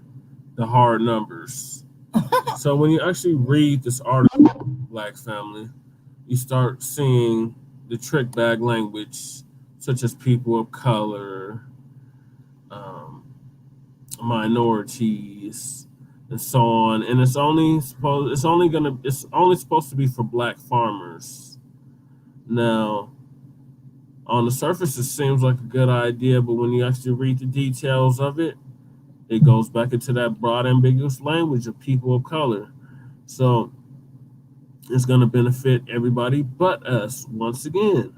the hard numbers. So when you actually read this article, Black family, you start seeing the trick bag language, such as people of color, um, minorities, and so on. And it's only supposed to be for Black farmers. Now, on the surface, it seems like a good idea, but when you actually read the details of it, it goes back into that broad, ambiguous language of people of color. So it's going to benefit everybody but us once again.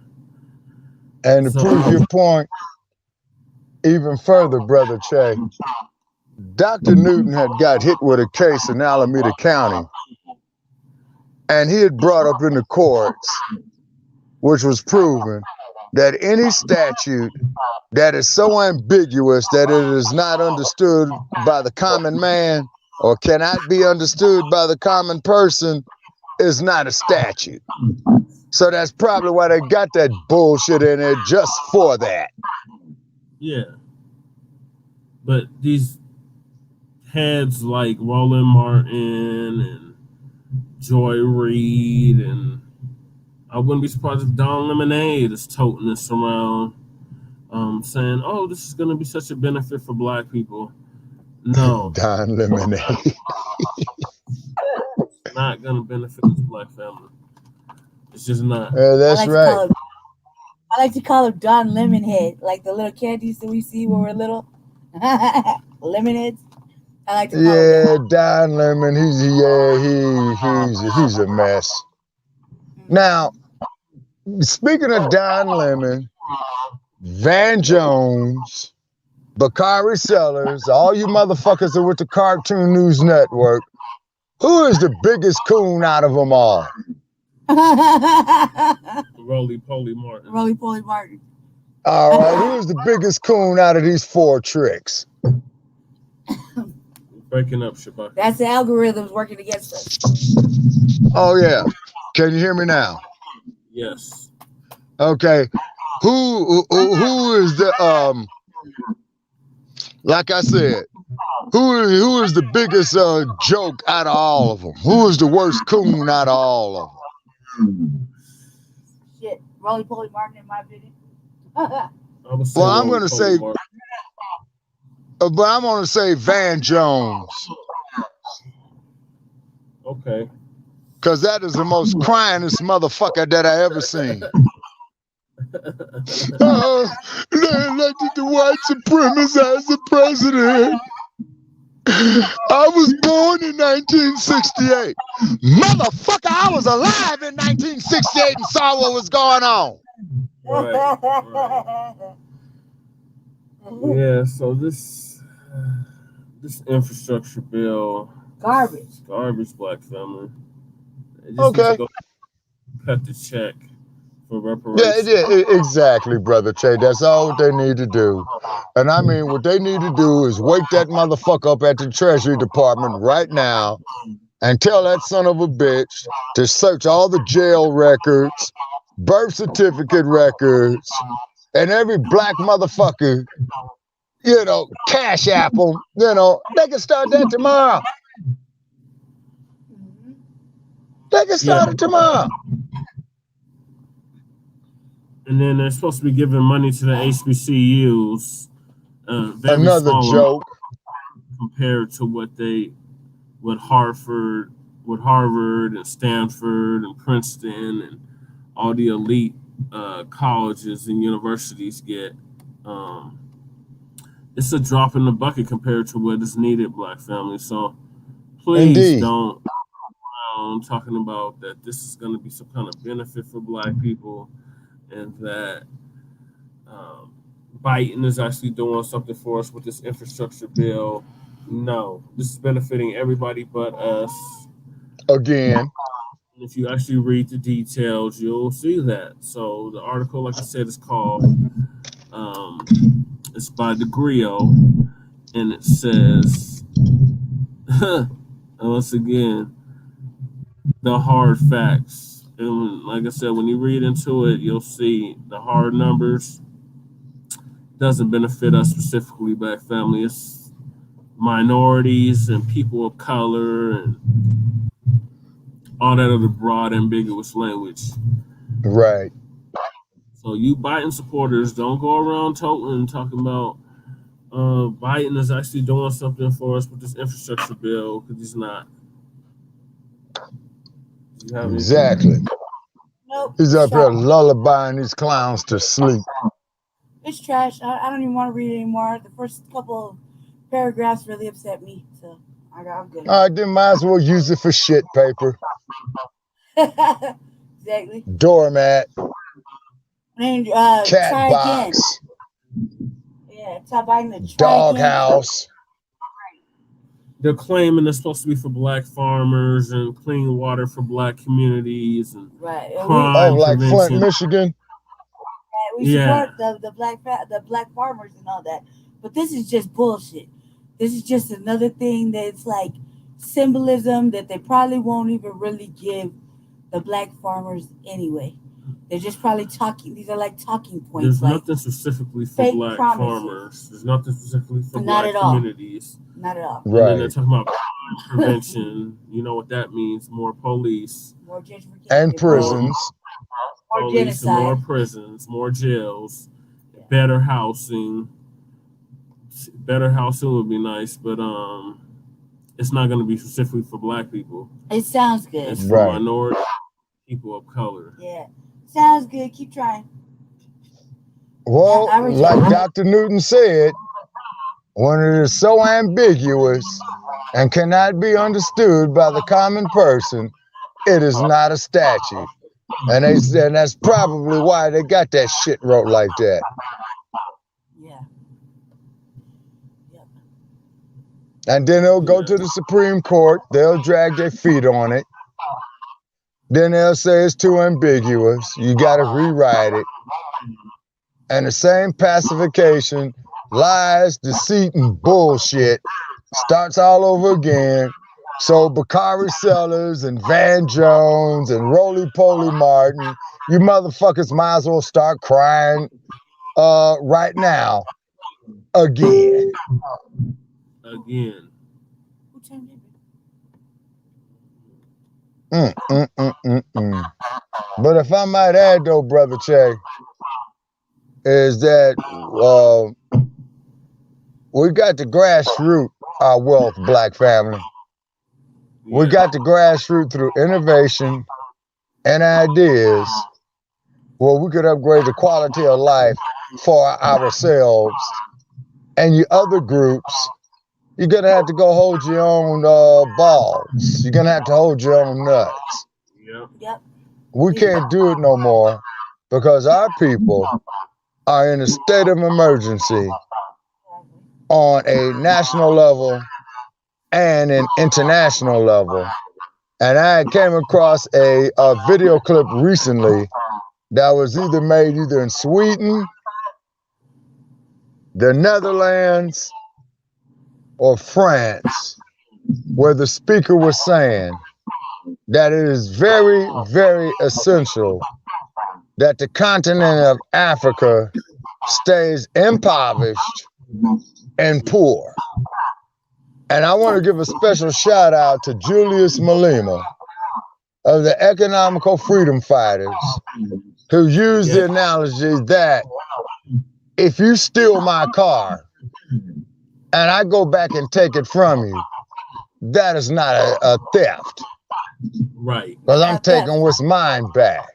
And to So, prove your point even further, Brother Che, Dr. Newton had got hit with a case in Alameda County, and he had brought up in the courts, which was proven, that any statute that is so ambiguous that it is not understood by the common man or cannot be understood by the common person is not a statute. So that's probably why they got that bullshit in there, just for that. yeah. But these heads like Roland Martin and Joy Reid, and I wouldn't be surprised if Don Lemonade is toting this around, saying, "Oh, this is going to be such a benefit for Black people." No, Don Lemonade. it's not going to benefit this Black family. It's just not. That's right. I like to call him Don Lemonhead, like the little candies that we see when we're little. Lemonheads. I like to call him that. Don Lemon. He's a mess. Now, speaking of Don Lemon, Van Jones, Bakari Sellers, all you motherfuckers that with the Cartoon News Network, who is the biggest coon out of them all? Roly Poly Martin. Roly Poly Martin. All right, who is the biggest coon out of these four tricks? Breaking up, Shabaka. That's the algorithms working against us. Oh yeah, can you hear me now? Yes. Okay, who is the like I said, who is the biggest joke out of all of them? Who is the worst coon out of all of them? Shit, Roly Poly Martin, in my opinion. Well, I'm gonna say, but I'm gonna say Van Jones. Okay. Because that is the most cryingest motherfucker that I ever seen. They elected the white supremacist as the president. I was born in 1968. Motherfucker, I was alive in 1968 and saw what was going on. Right. Yeah, so this infrastructure bill, Garbage, Black family. Okay. Go cut the check for reparations. Yeah, exactly, Brother Che. That's all what they need to do. And I mean, what they need to do is wake that motherfucker up at the Treasury Department right now and tell that son of a bitch to search all the jail records birth certificate records, and every black motherfucker, cash app them, they can start that tomorrow. Mm-hmm. They can Yeah, start it tomorrow. and then they're supposed to be giving money to the HBCUs, very Another small amount joke. compared to what Harvard, what Harvard and Stanford and Princeton and all the elite colleges and universities get. Um, it's a drop in the bucket compared to what is needed, Black family. So please Indeed. don't talking about that this is going to be some kind of benefit for Black people and that um, Biden is actually doing something for us with this infrastructure bill. No, this is benefiting everybody but us. Again. If you actually read the details, you'll see that. So the article, like I said, is called it's by DeGrio, and it says once again the hard facts. And like I said, when you read into it, you'll see the hard numbers doesn't benefit us specifically, Black family. It's minorities and people of color and all that other broad, ambiguous language. Right. So you Biden supporters don't go around talking about Biden is actually doing something for us with this infrastructure bill because he's not. Do you have anything? Exactly. Nope. He's It's up here trash. lullabying these clowns to sleep. It's trash. I don't even want to read it anymore. The first couple of paragraphs really upset me, so I'm good. All right, then might as well use it for shit paper. Exactly. Doormat. And Cat try again. box. Yeah, tell Biden to try again. Doghouse. They're claiming it's supposed to be for Black farmers and clean water for Black communities and Right. Oh, crime like Flint, prevention. Michigan. We Yeah, support the black farmers and all that, but this is just bullshit. This is just another thing that's like symbolism that they probably won't even really give the black farmers anyway. They're just probably talking. These are like talking points, there's like nothing specifically for fake Black promises. farmers. There's nothing specifically for Not Black at all. communities. Not at all. And then they're Right. talking about crime prevention. You know what that means? More police, More gentrification. And They want more prisons. more police, and more genocide. prisons, more jails, Yeah. better housing. Better housing would be nice, but it's not going to be specifically for Black people. It sounds good. It's for Right. minority people of color. Yeah, sounds good. Keep trying. Well, I reject like it. Dr. Newton said, when it is so ambiguous and cannot be understood by the common person, it is not a statute. And that's probably why they got that shit wrote like that. Yeah. Yep. And then it'll go Yeah. to the Supreme Court. They'll drag their feet on it. Then they'll say it's too ambiguous. You got to rewrite it. And the same pacification, lies, deceit, and bullshit starts all over again. So Bakari Sellers and Van Jones and Roly Poly Martin, you motherfuckers might as well start crying right now. Again. Again. Who turned it? But if I might add, though, Brother Che, is that we got to grassroots our wealth, Black family. We Yeah. got to grassroots through innovation and ideas where we could upgrade the quality of life for ourselves. And you other groups, you're going to have to go hold your own balls. You're going to have to hold your own nuts. Yep. Yep. We can't do it no more because our people are in a state of emergency on a national level and an international level. And I came across a video clip recently that was either made either in Sweden, the Netherlands, or France, where the speaker was saying that it is very, very essential that the continent of Africa stays impoverished and poor. And I want to give a special shout out to Julius Malema of the Economical Freedom Fighters, who used the analogy that if you steal my car and I go back and take it from you, that is not a theft. Right. Because I'm taking what's mine back.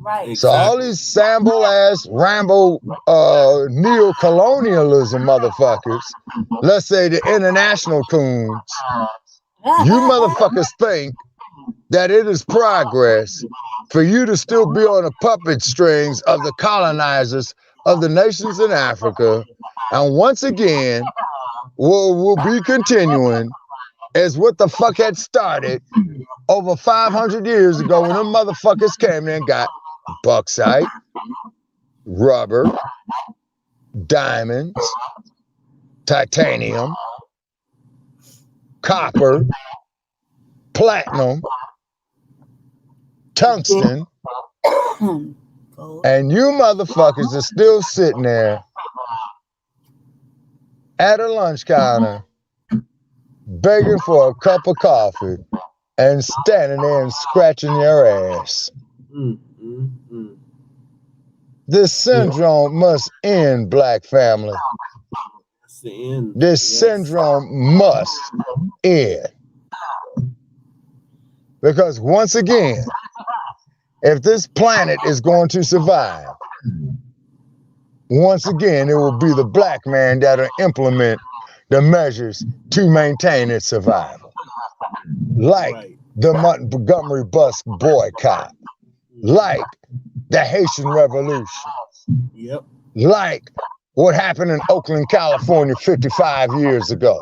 Right. So all these sample-ass, Rambo, neo-colonialism motherfuckers, let's say the international coons, you motherfuckers think that it is progress for you to still be on the puppet strings of the colonizers of the nations in Africa. And once again, we'll be continuing as what the fuck had started over 500 years ago when them motherfuckers came in and got bauxite, rubber, diamonds, titanium, copper, platinum, tungsten, and you motherfuckers are still sitting there at a lunch counter begging for a cup of coffee and standing there and scratching your ass. This syndrome must end, Black family. This syndrome must end. Because once again, if this planet is going to survive, once again, it will be the black man that will implement the measures to maintain its survival. Like the Montgomery bus boycott, like the Haitian Revolution, like what happened in Oakland, California 55 years ago.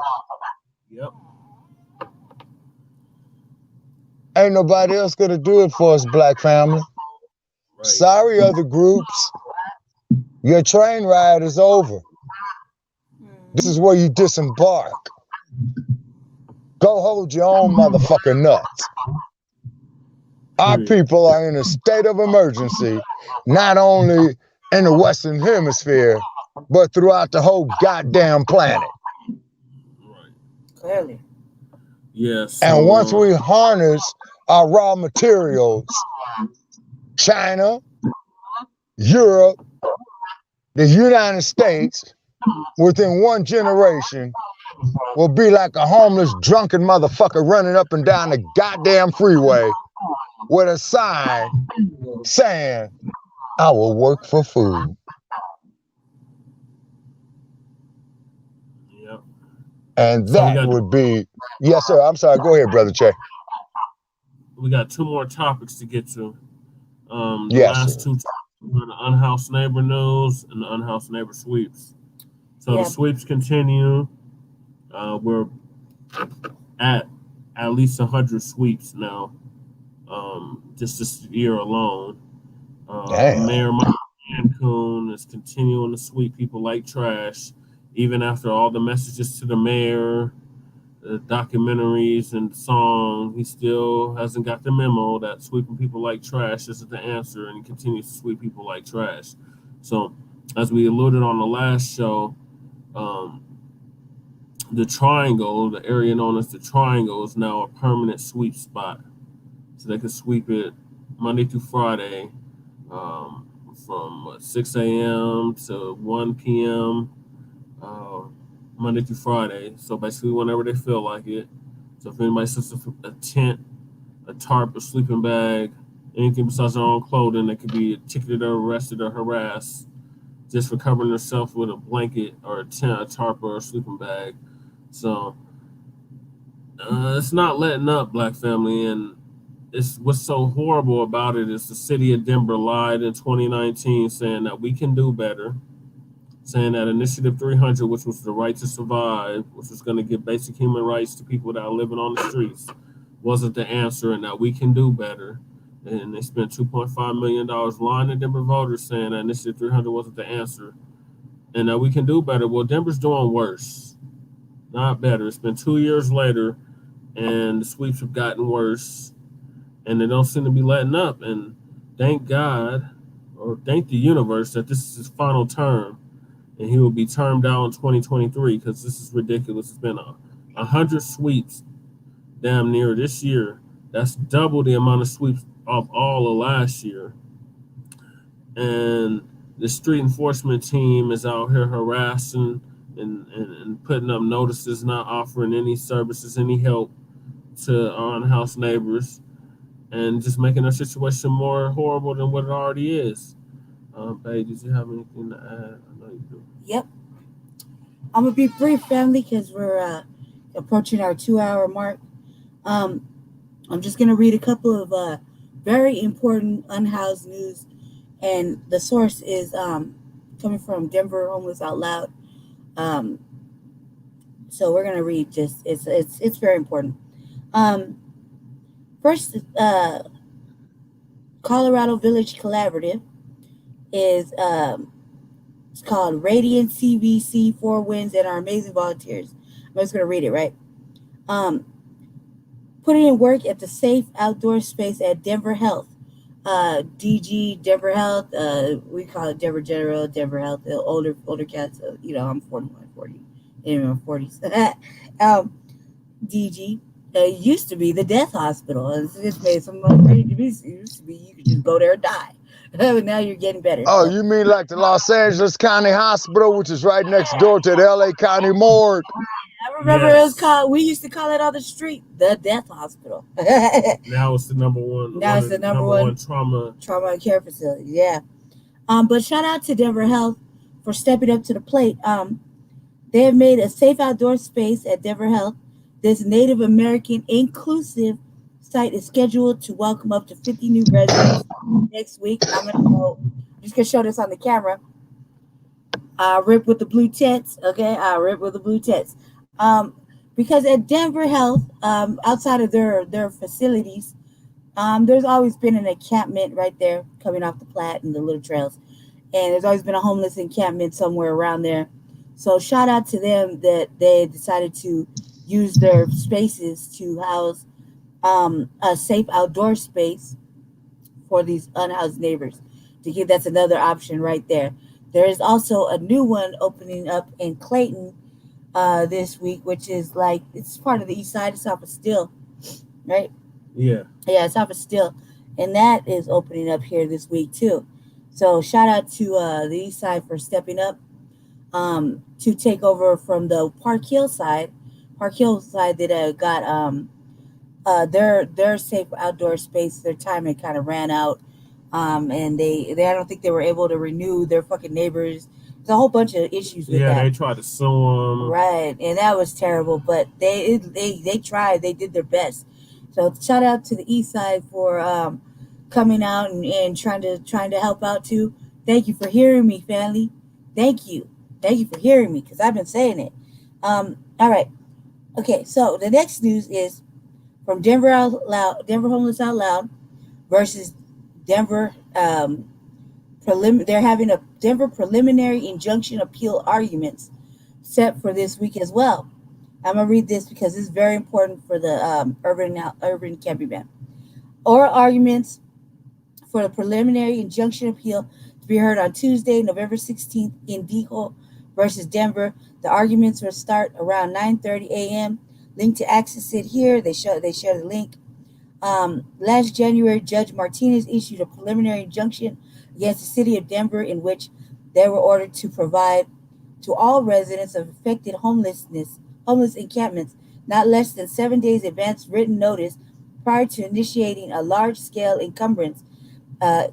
Ain't nobody else gonna do it for us, black family. Sorry, other groups. Your train ride is over. This is where you disembark. Go hold your own motherfucking nuts. Our people are in a state of emergency, not only in the Western Hemisphere, but throughout the whole goddamn planet. Clearly. Yes. And once we harness our raw materials, China, Europe, the United States, within one generation, will be like a homeless, drunken motherfucker running up and down the goddamn freeway with a sign saying, I will work for food. And that would be, yes, sir. I'm sorry. Go ahead, Brother Che. We got two more topics to get to. The Yes, last sir. two topics are the Unhoused Neighbor News and the Unhoused Neighbor Sweeps. So the sweeps continue. We're at least 100 sweeps now, just this year alone. Mayor Mike Cancun is continuing to sweep people like trash, even after all the messages to the mayor, the documentaries and the song. He still hasn't got the memo that sweeping people like trash isn't the answer, and he continues to sweep people like trash. So, as we alluded on the last show, the Triangle, the area known as the Triangle, is now a permanent sweep spot. So they can sweep it Monday through Friday, from 6 a.m. to 1 p.m. Monday through Friday. So basically whenever they feel like it. So if anybody sets a tent, a tarp, a sleeping bag, anything besides their own clothing, they could be ticketed or arrested or harassed just for covering themselves with a blanket or a tent, a tarp, or a sleeping bag. So it's not letting up, Black family. And it's what's so horrible about it is the city of Denver lied in 2019 saying that we can do better, saying that Initiative 300, which was the right to survive, which was going to give basic human rights to people that are living on the streets, wasn't the answer, and that we can do better. And they spent $2.5 million lying to Denver voters saying that Initiative 300 wasn't the answer and that we can do better. Well, Denver's doing worse, not better. It's been 2 years later, and the sweeps have gotten worse, and they don't seem to be letting up. And thank God or thank the universe that this is his final term and he will be termed out in 2023 because this is ridiculous. It's been 100 sweeps damn near this year. That's double the amount of sweeps of all of last year. And the street enforcement team is out here harassing and putting up notices, not offering any services, any help to unhoused neighbors, and just making their situation more horrible than what it already is. Babe, did you have anything to add? I know you do. Yep. I'm gonna be brief, family, because we're approaching our 2 hour mark. Um, I'm just gonna read a couple of very important unhoused news, and the source is coming from Denver Homeless Out Loud. Um, so we're gonna read just it's very important. Um, First, Colorado Village Collaborative is it's called Radiant CVC, Four Winds, and our amazing volunteers. I'm just gonna read it right. Um, Putting in work at the safe outdoor space at Denver Health. DG Denver Health. We call it Denver General, Denver Health. The older cats. I'm 41, 40, in my 40s. DG. Used to be the death hospital. It's just made some money to be. It used to be you could just go there and die. But now you're getting better. Oh, So you mean like the Los Angeles County Hospital, which is right next door to the LA County morgue? I remember it was Yes. called. We used to call it on the street the death hospital. Now it's the number one, Now one it's of the the number number one one trauma. trauma and care facility. Yeah. But shout out to Denver Health for stepping up to the plate. They have made a safe outdoor space at Denver Health. This Native American inclusive site is scheduled to welcome up to 50 new residents next week. I'm just gonna show this on the camera. Rip with the blue tents. Okay, rip with the blue tents. Because at Denver Health, outside of their facilities, there's always been an encampment right there coming off the Platte and the little trails, and there's always been a homeless encampment somewhere around there. So shout out to them that they decided to use their spaces to house a safe outdoor space for these unhoused neighbors. To give That's another option right there. There is also a new one opening up in Clayton this week, which is like it's part of the East Side. It's off of Still, right? Yeah. Yeah, it's off of Still, and that is opening up here this week too. So shout out to the East Side for stepping up to take over from the Park Hill side. Park Hill side that got their safe outdoor space. Their time had kind of ran out, and they I don't think they were able to renew their fucking neighbors. There's a whole bunch of issues with Yeah, that. they tried to sue him. Right, and that was terrible. But they tried. They did their best. So shout out to the East Side for coming out and trying to help out too. Thank you for hearing me, family. Thank you for hearing me because I've been saying it. All right, okay. So the next news is from Denver Out Loud, Denver Homeless Out Loud versus Denver. They're having a Denver preliminary injunction appeal arguments set for this week as well. I'm gonna read this because it's very important for the urban camping ban. Oral arguments for the preliminary injunction appeal to be heard on Tuesday, November 16th in Deco versus Denver. The arguments will start around 9:30 a.m. Link to access it here. They share the link. Last January, Judge Martinez issued a preliminary injunction against the city of Denver in which they were ordered to provide to all residents of affected homeless encampments not less than 7 days advance written notice prior to initiating a large-scale encumbrance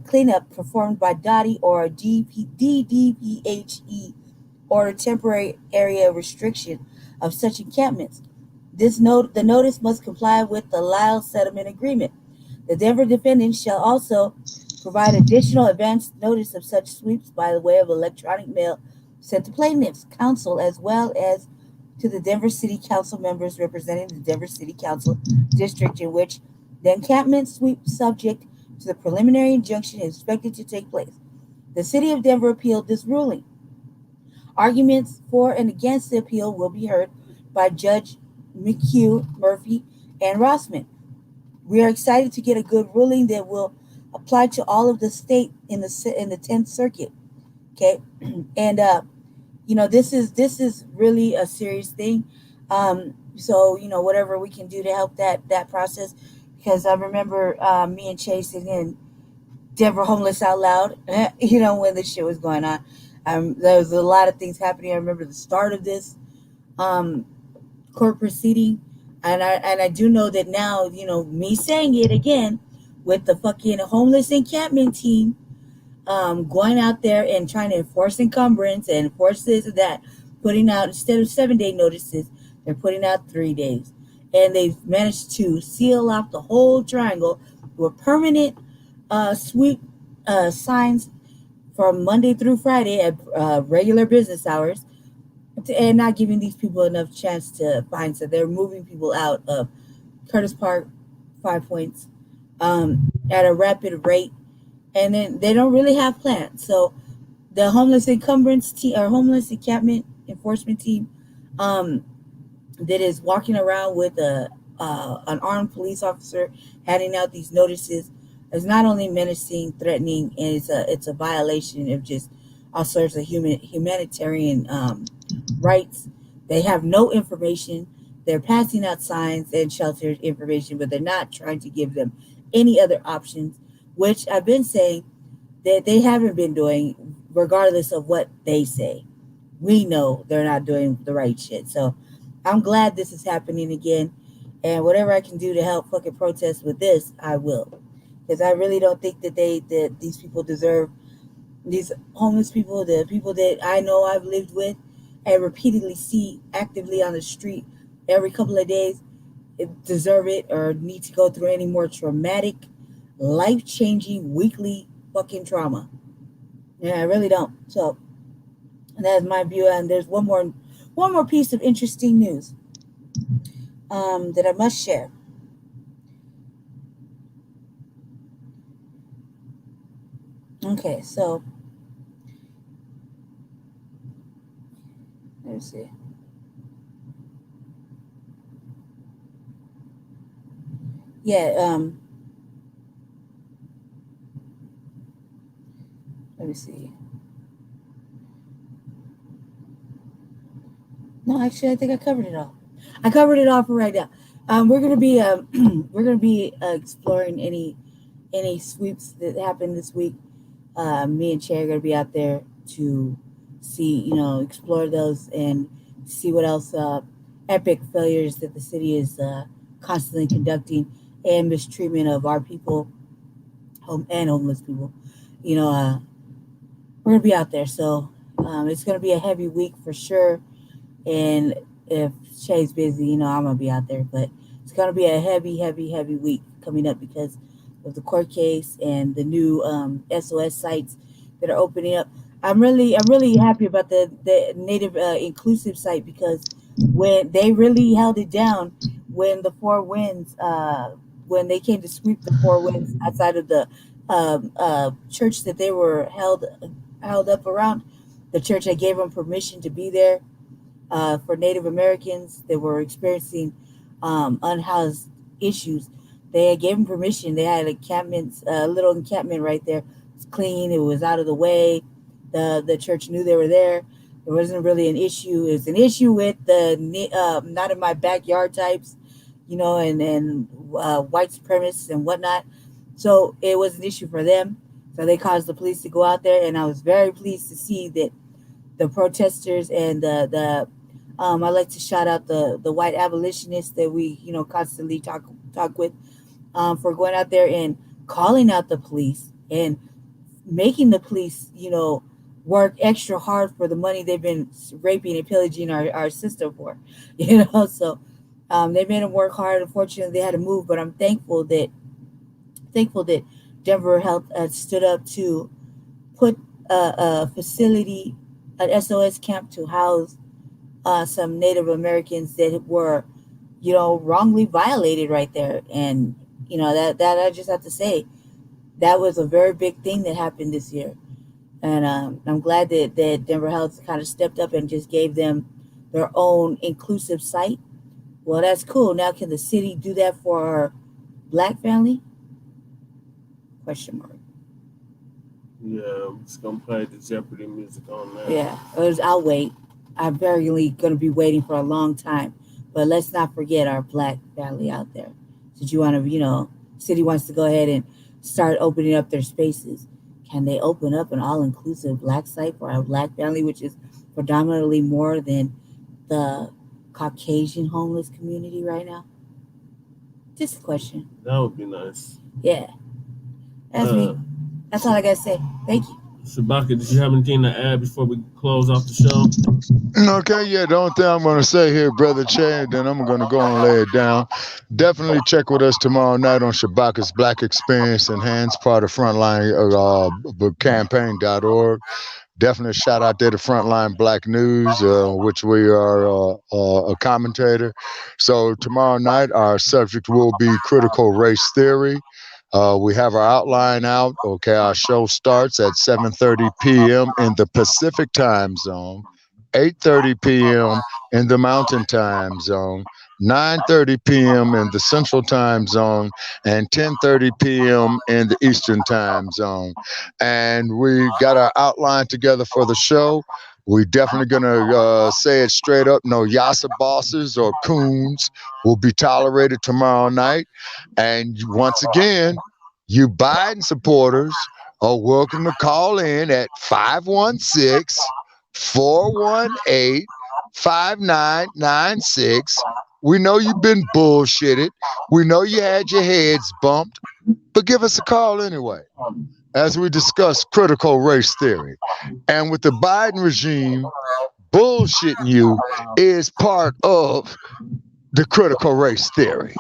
cleanup performed by DOTI or DDPHE or a temporary area restriction of such encampments. The notice must comply with the Lyle Settlement Agreement. The Denver defendants shall also provide additional advance notice of such sweeps by the way of electronic mail sent to plaintiffs' counsel as well as to the Denver City Council members representing the Denver City Council district in which the encampment sweep subject to the preliminary injunction is expected to take place. The city of Denver appealed this ruling. Arguments for and against the appeal will be heard by Judge McHugh, Murphy, and Rossman. We are excited to get a good ruling that will applied to all of the state in the 10th circuit. Okay. And this is really a serious thing. So whatever we can do to help that process, because I remember me and Chase and Denver Homeless Out Loud, when this shit was going on. There was a lot of things happening. I remember the start of this um, court proceeding, and I do know that now, me saying it again with the fucking homeless encampment team, going out there and trying to enforce encumbrance and enforce this and that, putting out, instead of 7-day notices, they're putting out 3 days, and they've managed to seal off the whole triangle with permanent sweep signs from Monday through Friday at regular business hours, and not giving these people enough chance to find. So they're moving people out of Curtis Park, 5 points, at a rapid rate, and then they don't really have plans. So the homeless encumbrance team or homeless encampment enforcement team, um, that is walking around with a an armed police officer handing out these notices is not only menacing, threatening, and it's a violation of just all sorts of humanitarian rights. They have no information. They're passing out signs and sheltered information, but they're not trying to give them any other options, which I've been saying that they haven't been doing, regardless of what they say. We know they're not doing the right shit. So I'm glad this is happening again. And whatever I can do to help fucking protest with this, I will. Because I really don't think that these people deserve, these homeless people, the people that I know I've lived with and repeatedly see actively on the street every couple of days, deserve it or need to go through any more traumatic, life changing, weekly fucking trauma. Yeah, I really don't. So that's my view. And there's one more piece of interesting news that I must share. Okay, so let me see. Yeah, let me see. No, actually, I think I covered it all. I covered it all for right now. We're gonna be we're gonna be exploring any sweeps that happened this week. Me and Cherry are gonna be out there to see, explore those and see what else epic failures that the city is constantly conducting, and mistreatment of our people, home and homeless people. We're gonna be out there, so it's gonna be a heavy week for sure. And if Shay's busy, I'm gonna be out there. But it's gonna be a heavy, heavy, heavy week coming up because of the court case and the new SOS sites that are opening up. I'm really happy about the Native inclusive site, because when they really held it down, when the Four Winds, when they came to sweep the Four Winds outside of the church that they were held up around, the church that gave them permission to be there for Native Americans that were experiencing unhoused issues. They gave them permission. They had encampments, a little encampment right there. It was clean. It was out of the way. The church knew they were there. There wasn't really an issue. It's an issue with the not in my backyard types, and white supremacists and whatnot. So it was an issue for them. So they caused the police to go out there, and I was very pleased to see that the protesters and I like to shout out the white abolitionists that we constantly talk with, for going out there and calling out the police and making the police work extra hard for the money they've been raping and pillaging our system for. So they made them work hard. Unfortunately, they had to move, but I'm thankful that Denver Health stood up to put a facility, an SOS camp, to house some Native Americans that were, wrongly violated right there. And that I just have to say that was a very big thing that happened this year. And I'm glad that Denver Health kind of stepped up and just gave them their own inclusive site. Well, that's cool. Now, can the city do that for our Black family? Question mark. Yeah, I'm just gonna play the Jeopardy music on that. Yeah, I'll wait. I'm very going to be waiting for a long time. But let's not forget our Black family out there. Since you want to, city wants to go ahead and start opening up their spaces. Can they open up an all-inclusive Black site for our Black family, which is predominantly more than the Caucasian homeless community right now? Just a question. That would be nice. Yeah, that's me. That's all I got to say. Thank you. Shabaka, did you have anything to add before we close off the show? Okay, yeah, the only thing I'm going to say here, Brother Chad, then I'm going to go and lay it down. Definitely check with us tomorrow night on Shabaka's Black Experience Enhanced, part of Frontline campaign.org. Definitely shout out there to Frontline Black News, which we are a commentator. So tomorrow night, our subject will be critical race theory. We have our outline out. Okay, our show starts at 7:30 p.m. in the Pacific time zone, 8:30 p.m. in the Mountain time zone, 9:30 p.m. in the Central time zone, and 10:30 p.m. in the Eastern time zone. And we got our outline together for the show. We definitely gonna say it straight up. No Yasa bosses or coons will be tolerated tomorrow night. And once again, you Biden supporters are welcome to call in at 516-418-5996. We know you've been bullshitted. We know you had your heads bumped, but give us a call anyway as we discuss critical race theory. And with the Biden regime, bullshitting you is part of the critical race theory.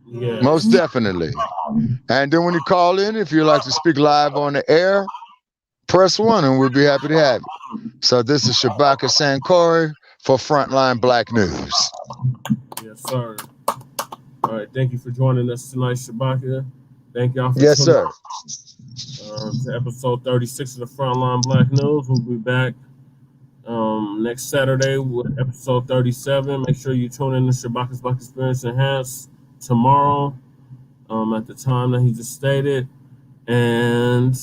Yes. Most definitely. And then when you call in, if you'd like to speak live on the air, press 1 and we'll be happy to have you. So this is Shabaka Sankori for Frontline Black News. Yes, sir. All right, thank you for joining us tonight, Shabaka. Thank y'all for Yes, tuning sir. to episode 36 of the Frontline Black News. We'll be back next Saturday with episode 37. Make sure you tune in to Shabaka's Black Experience Enhanced tomorrow at the time that he just stated. And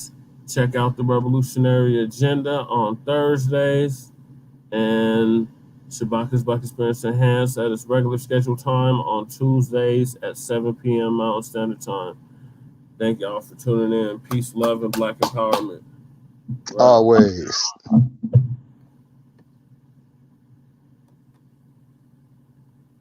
check out the Revolutionary Agenda on Thursdays. And Shabaka's Black Experience Enhanced at its regular scheduled time on Tuesdays at 7 p.m. Mountain Standard Time. Thank y'all for tuning in. Peace, love, and Black empowerment. Right. Always.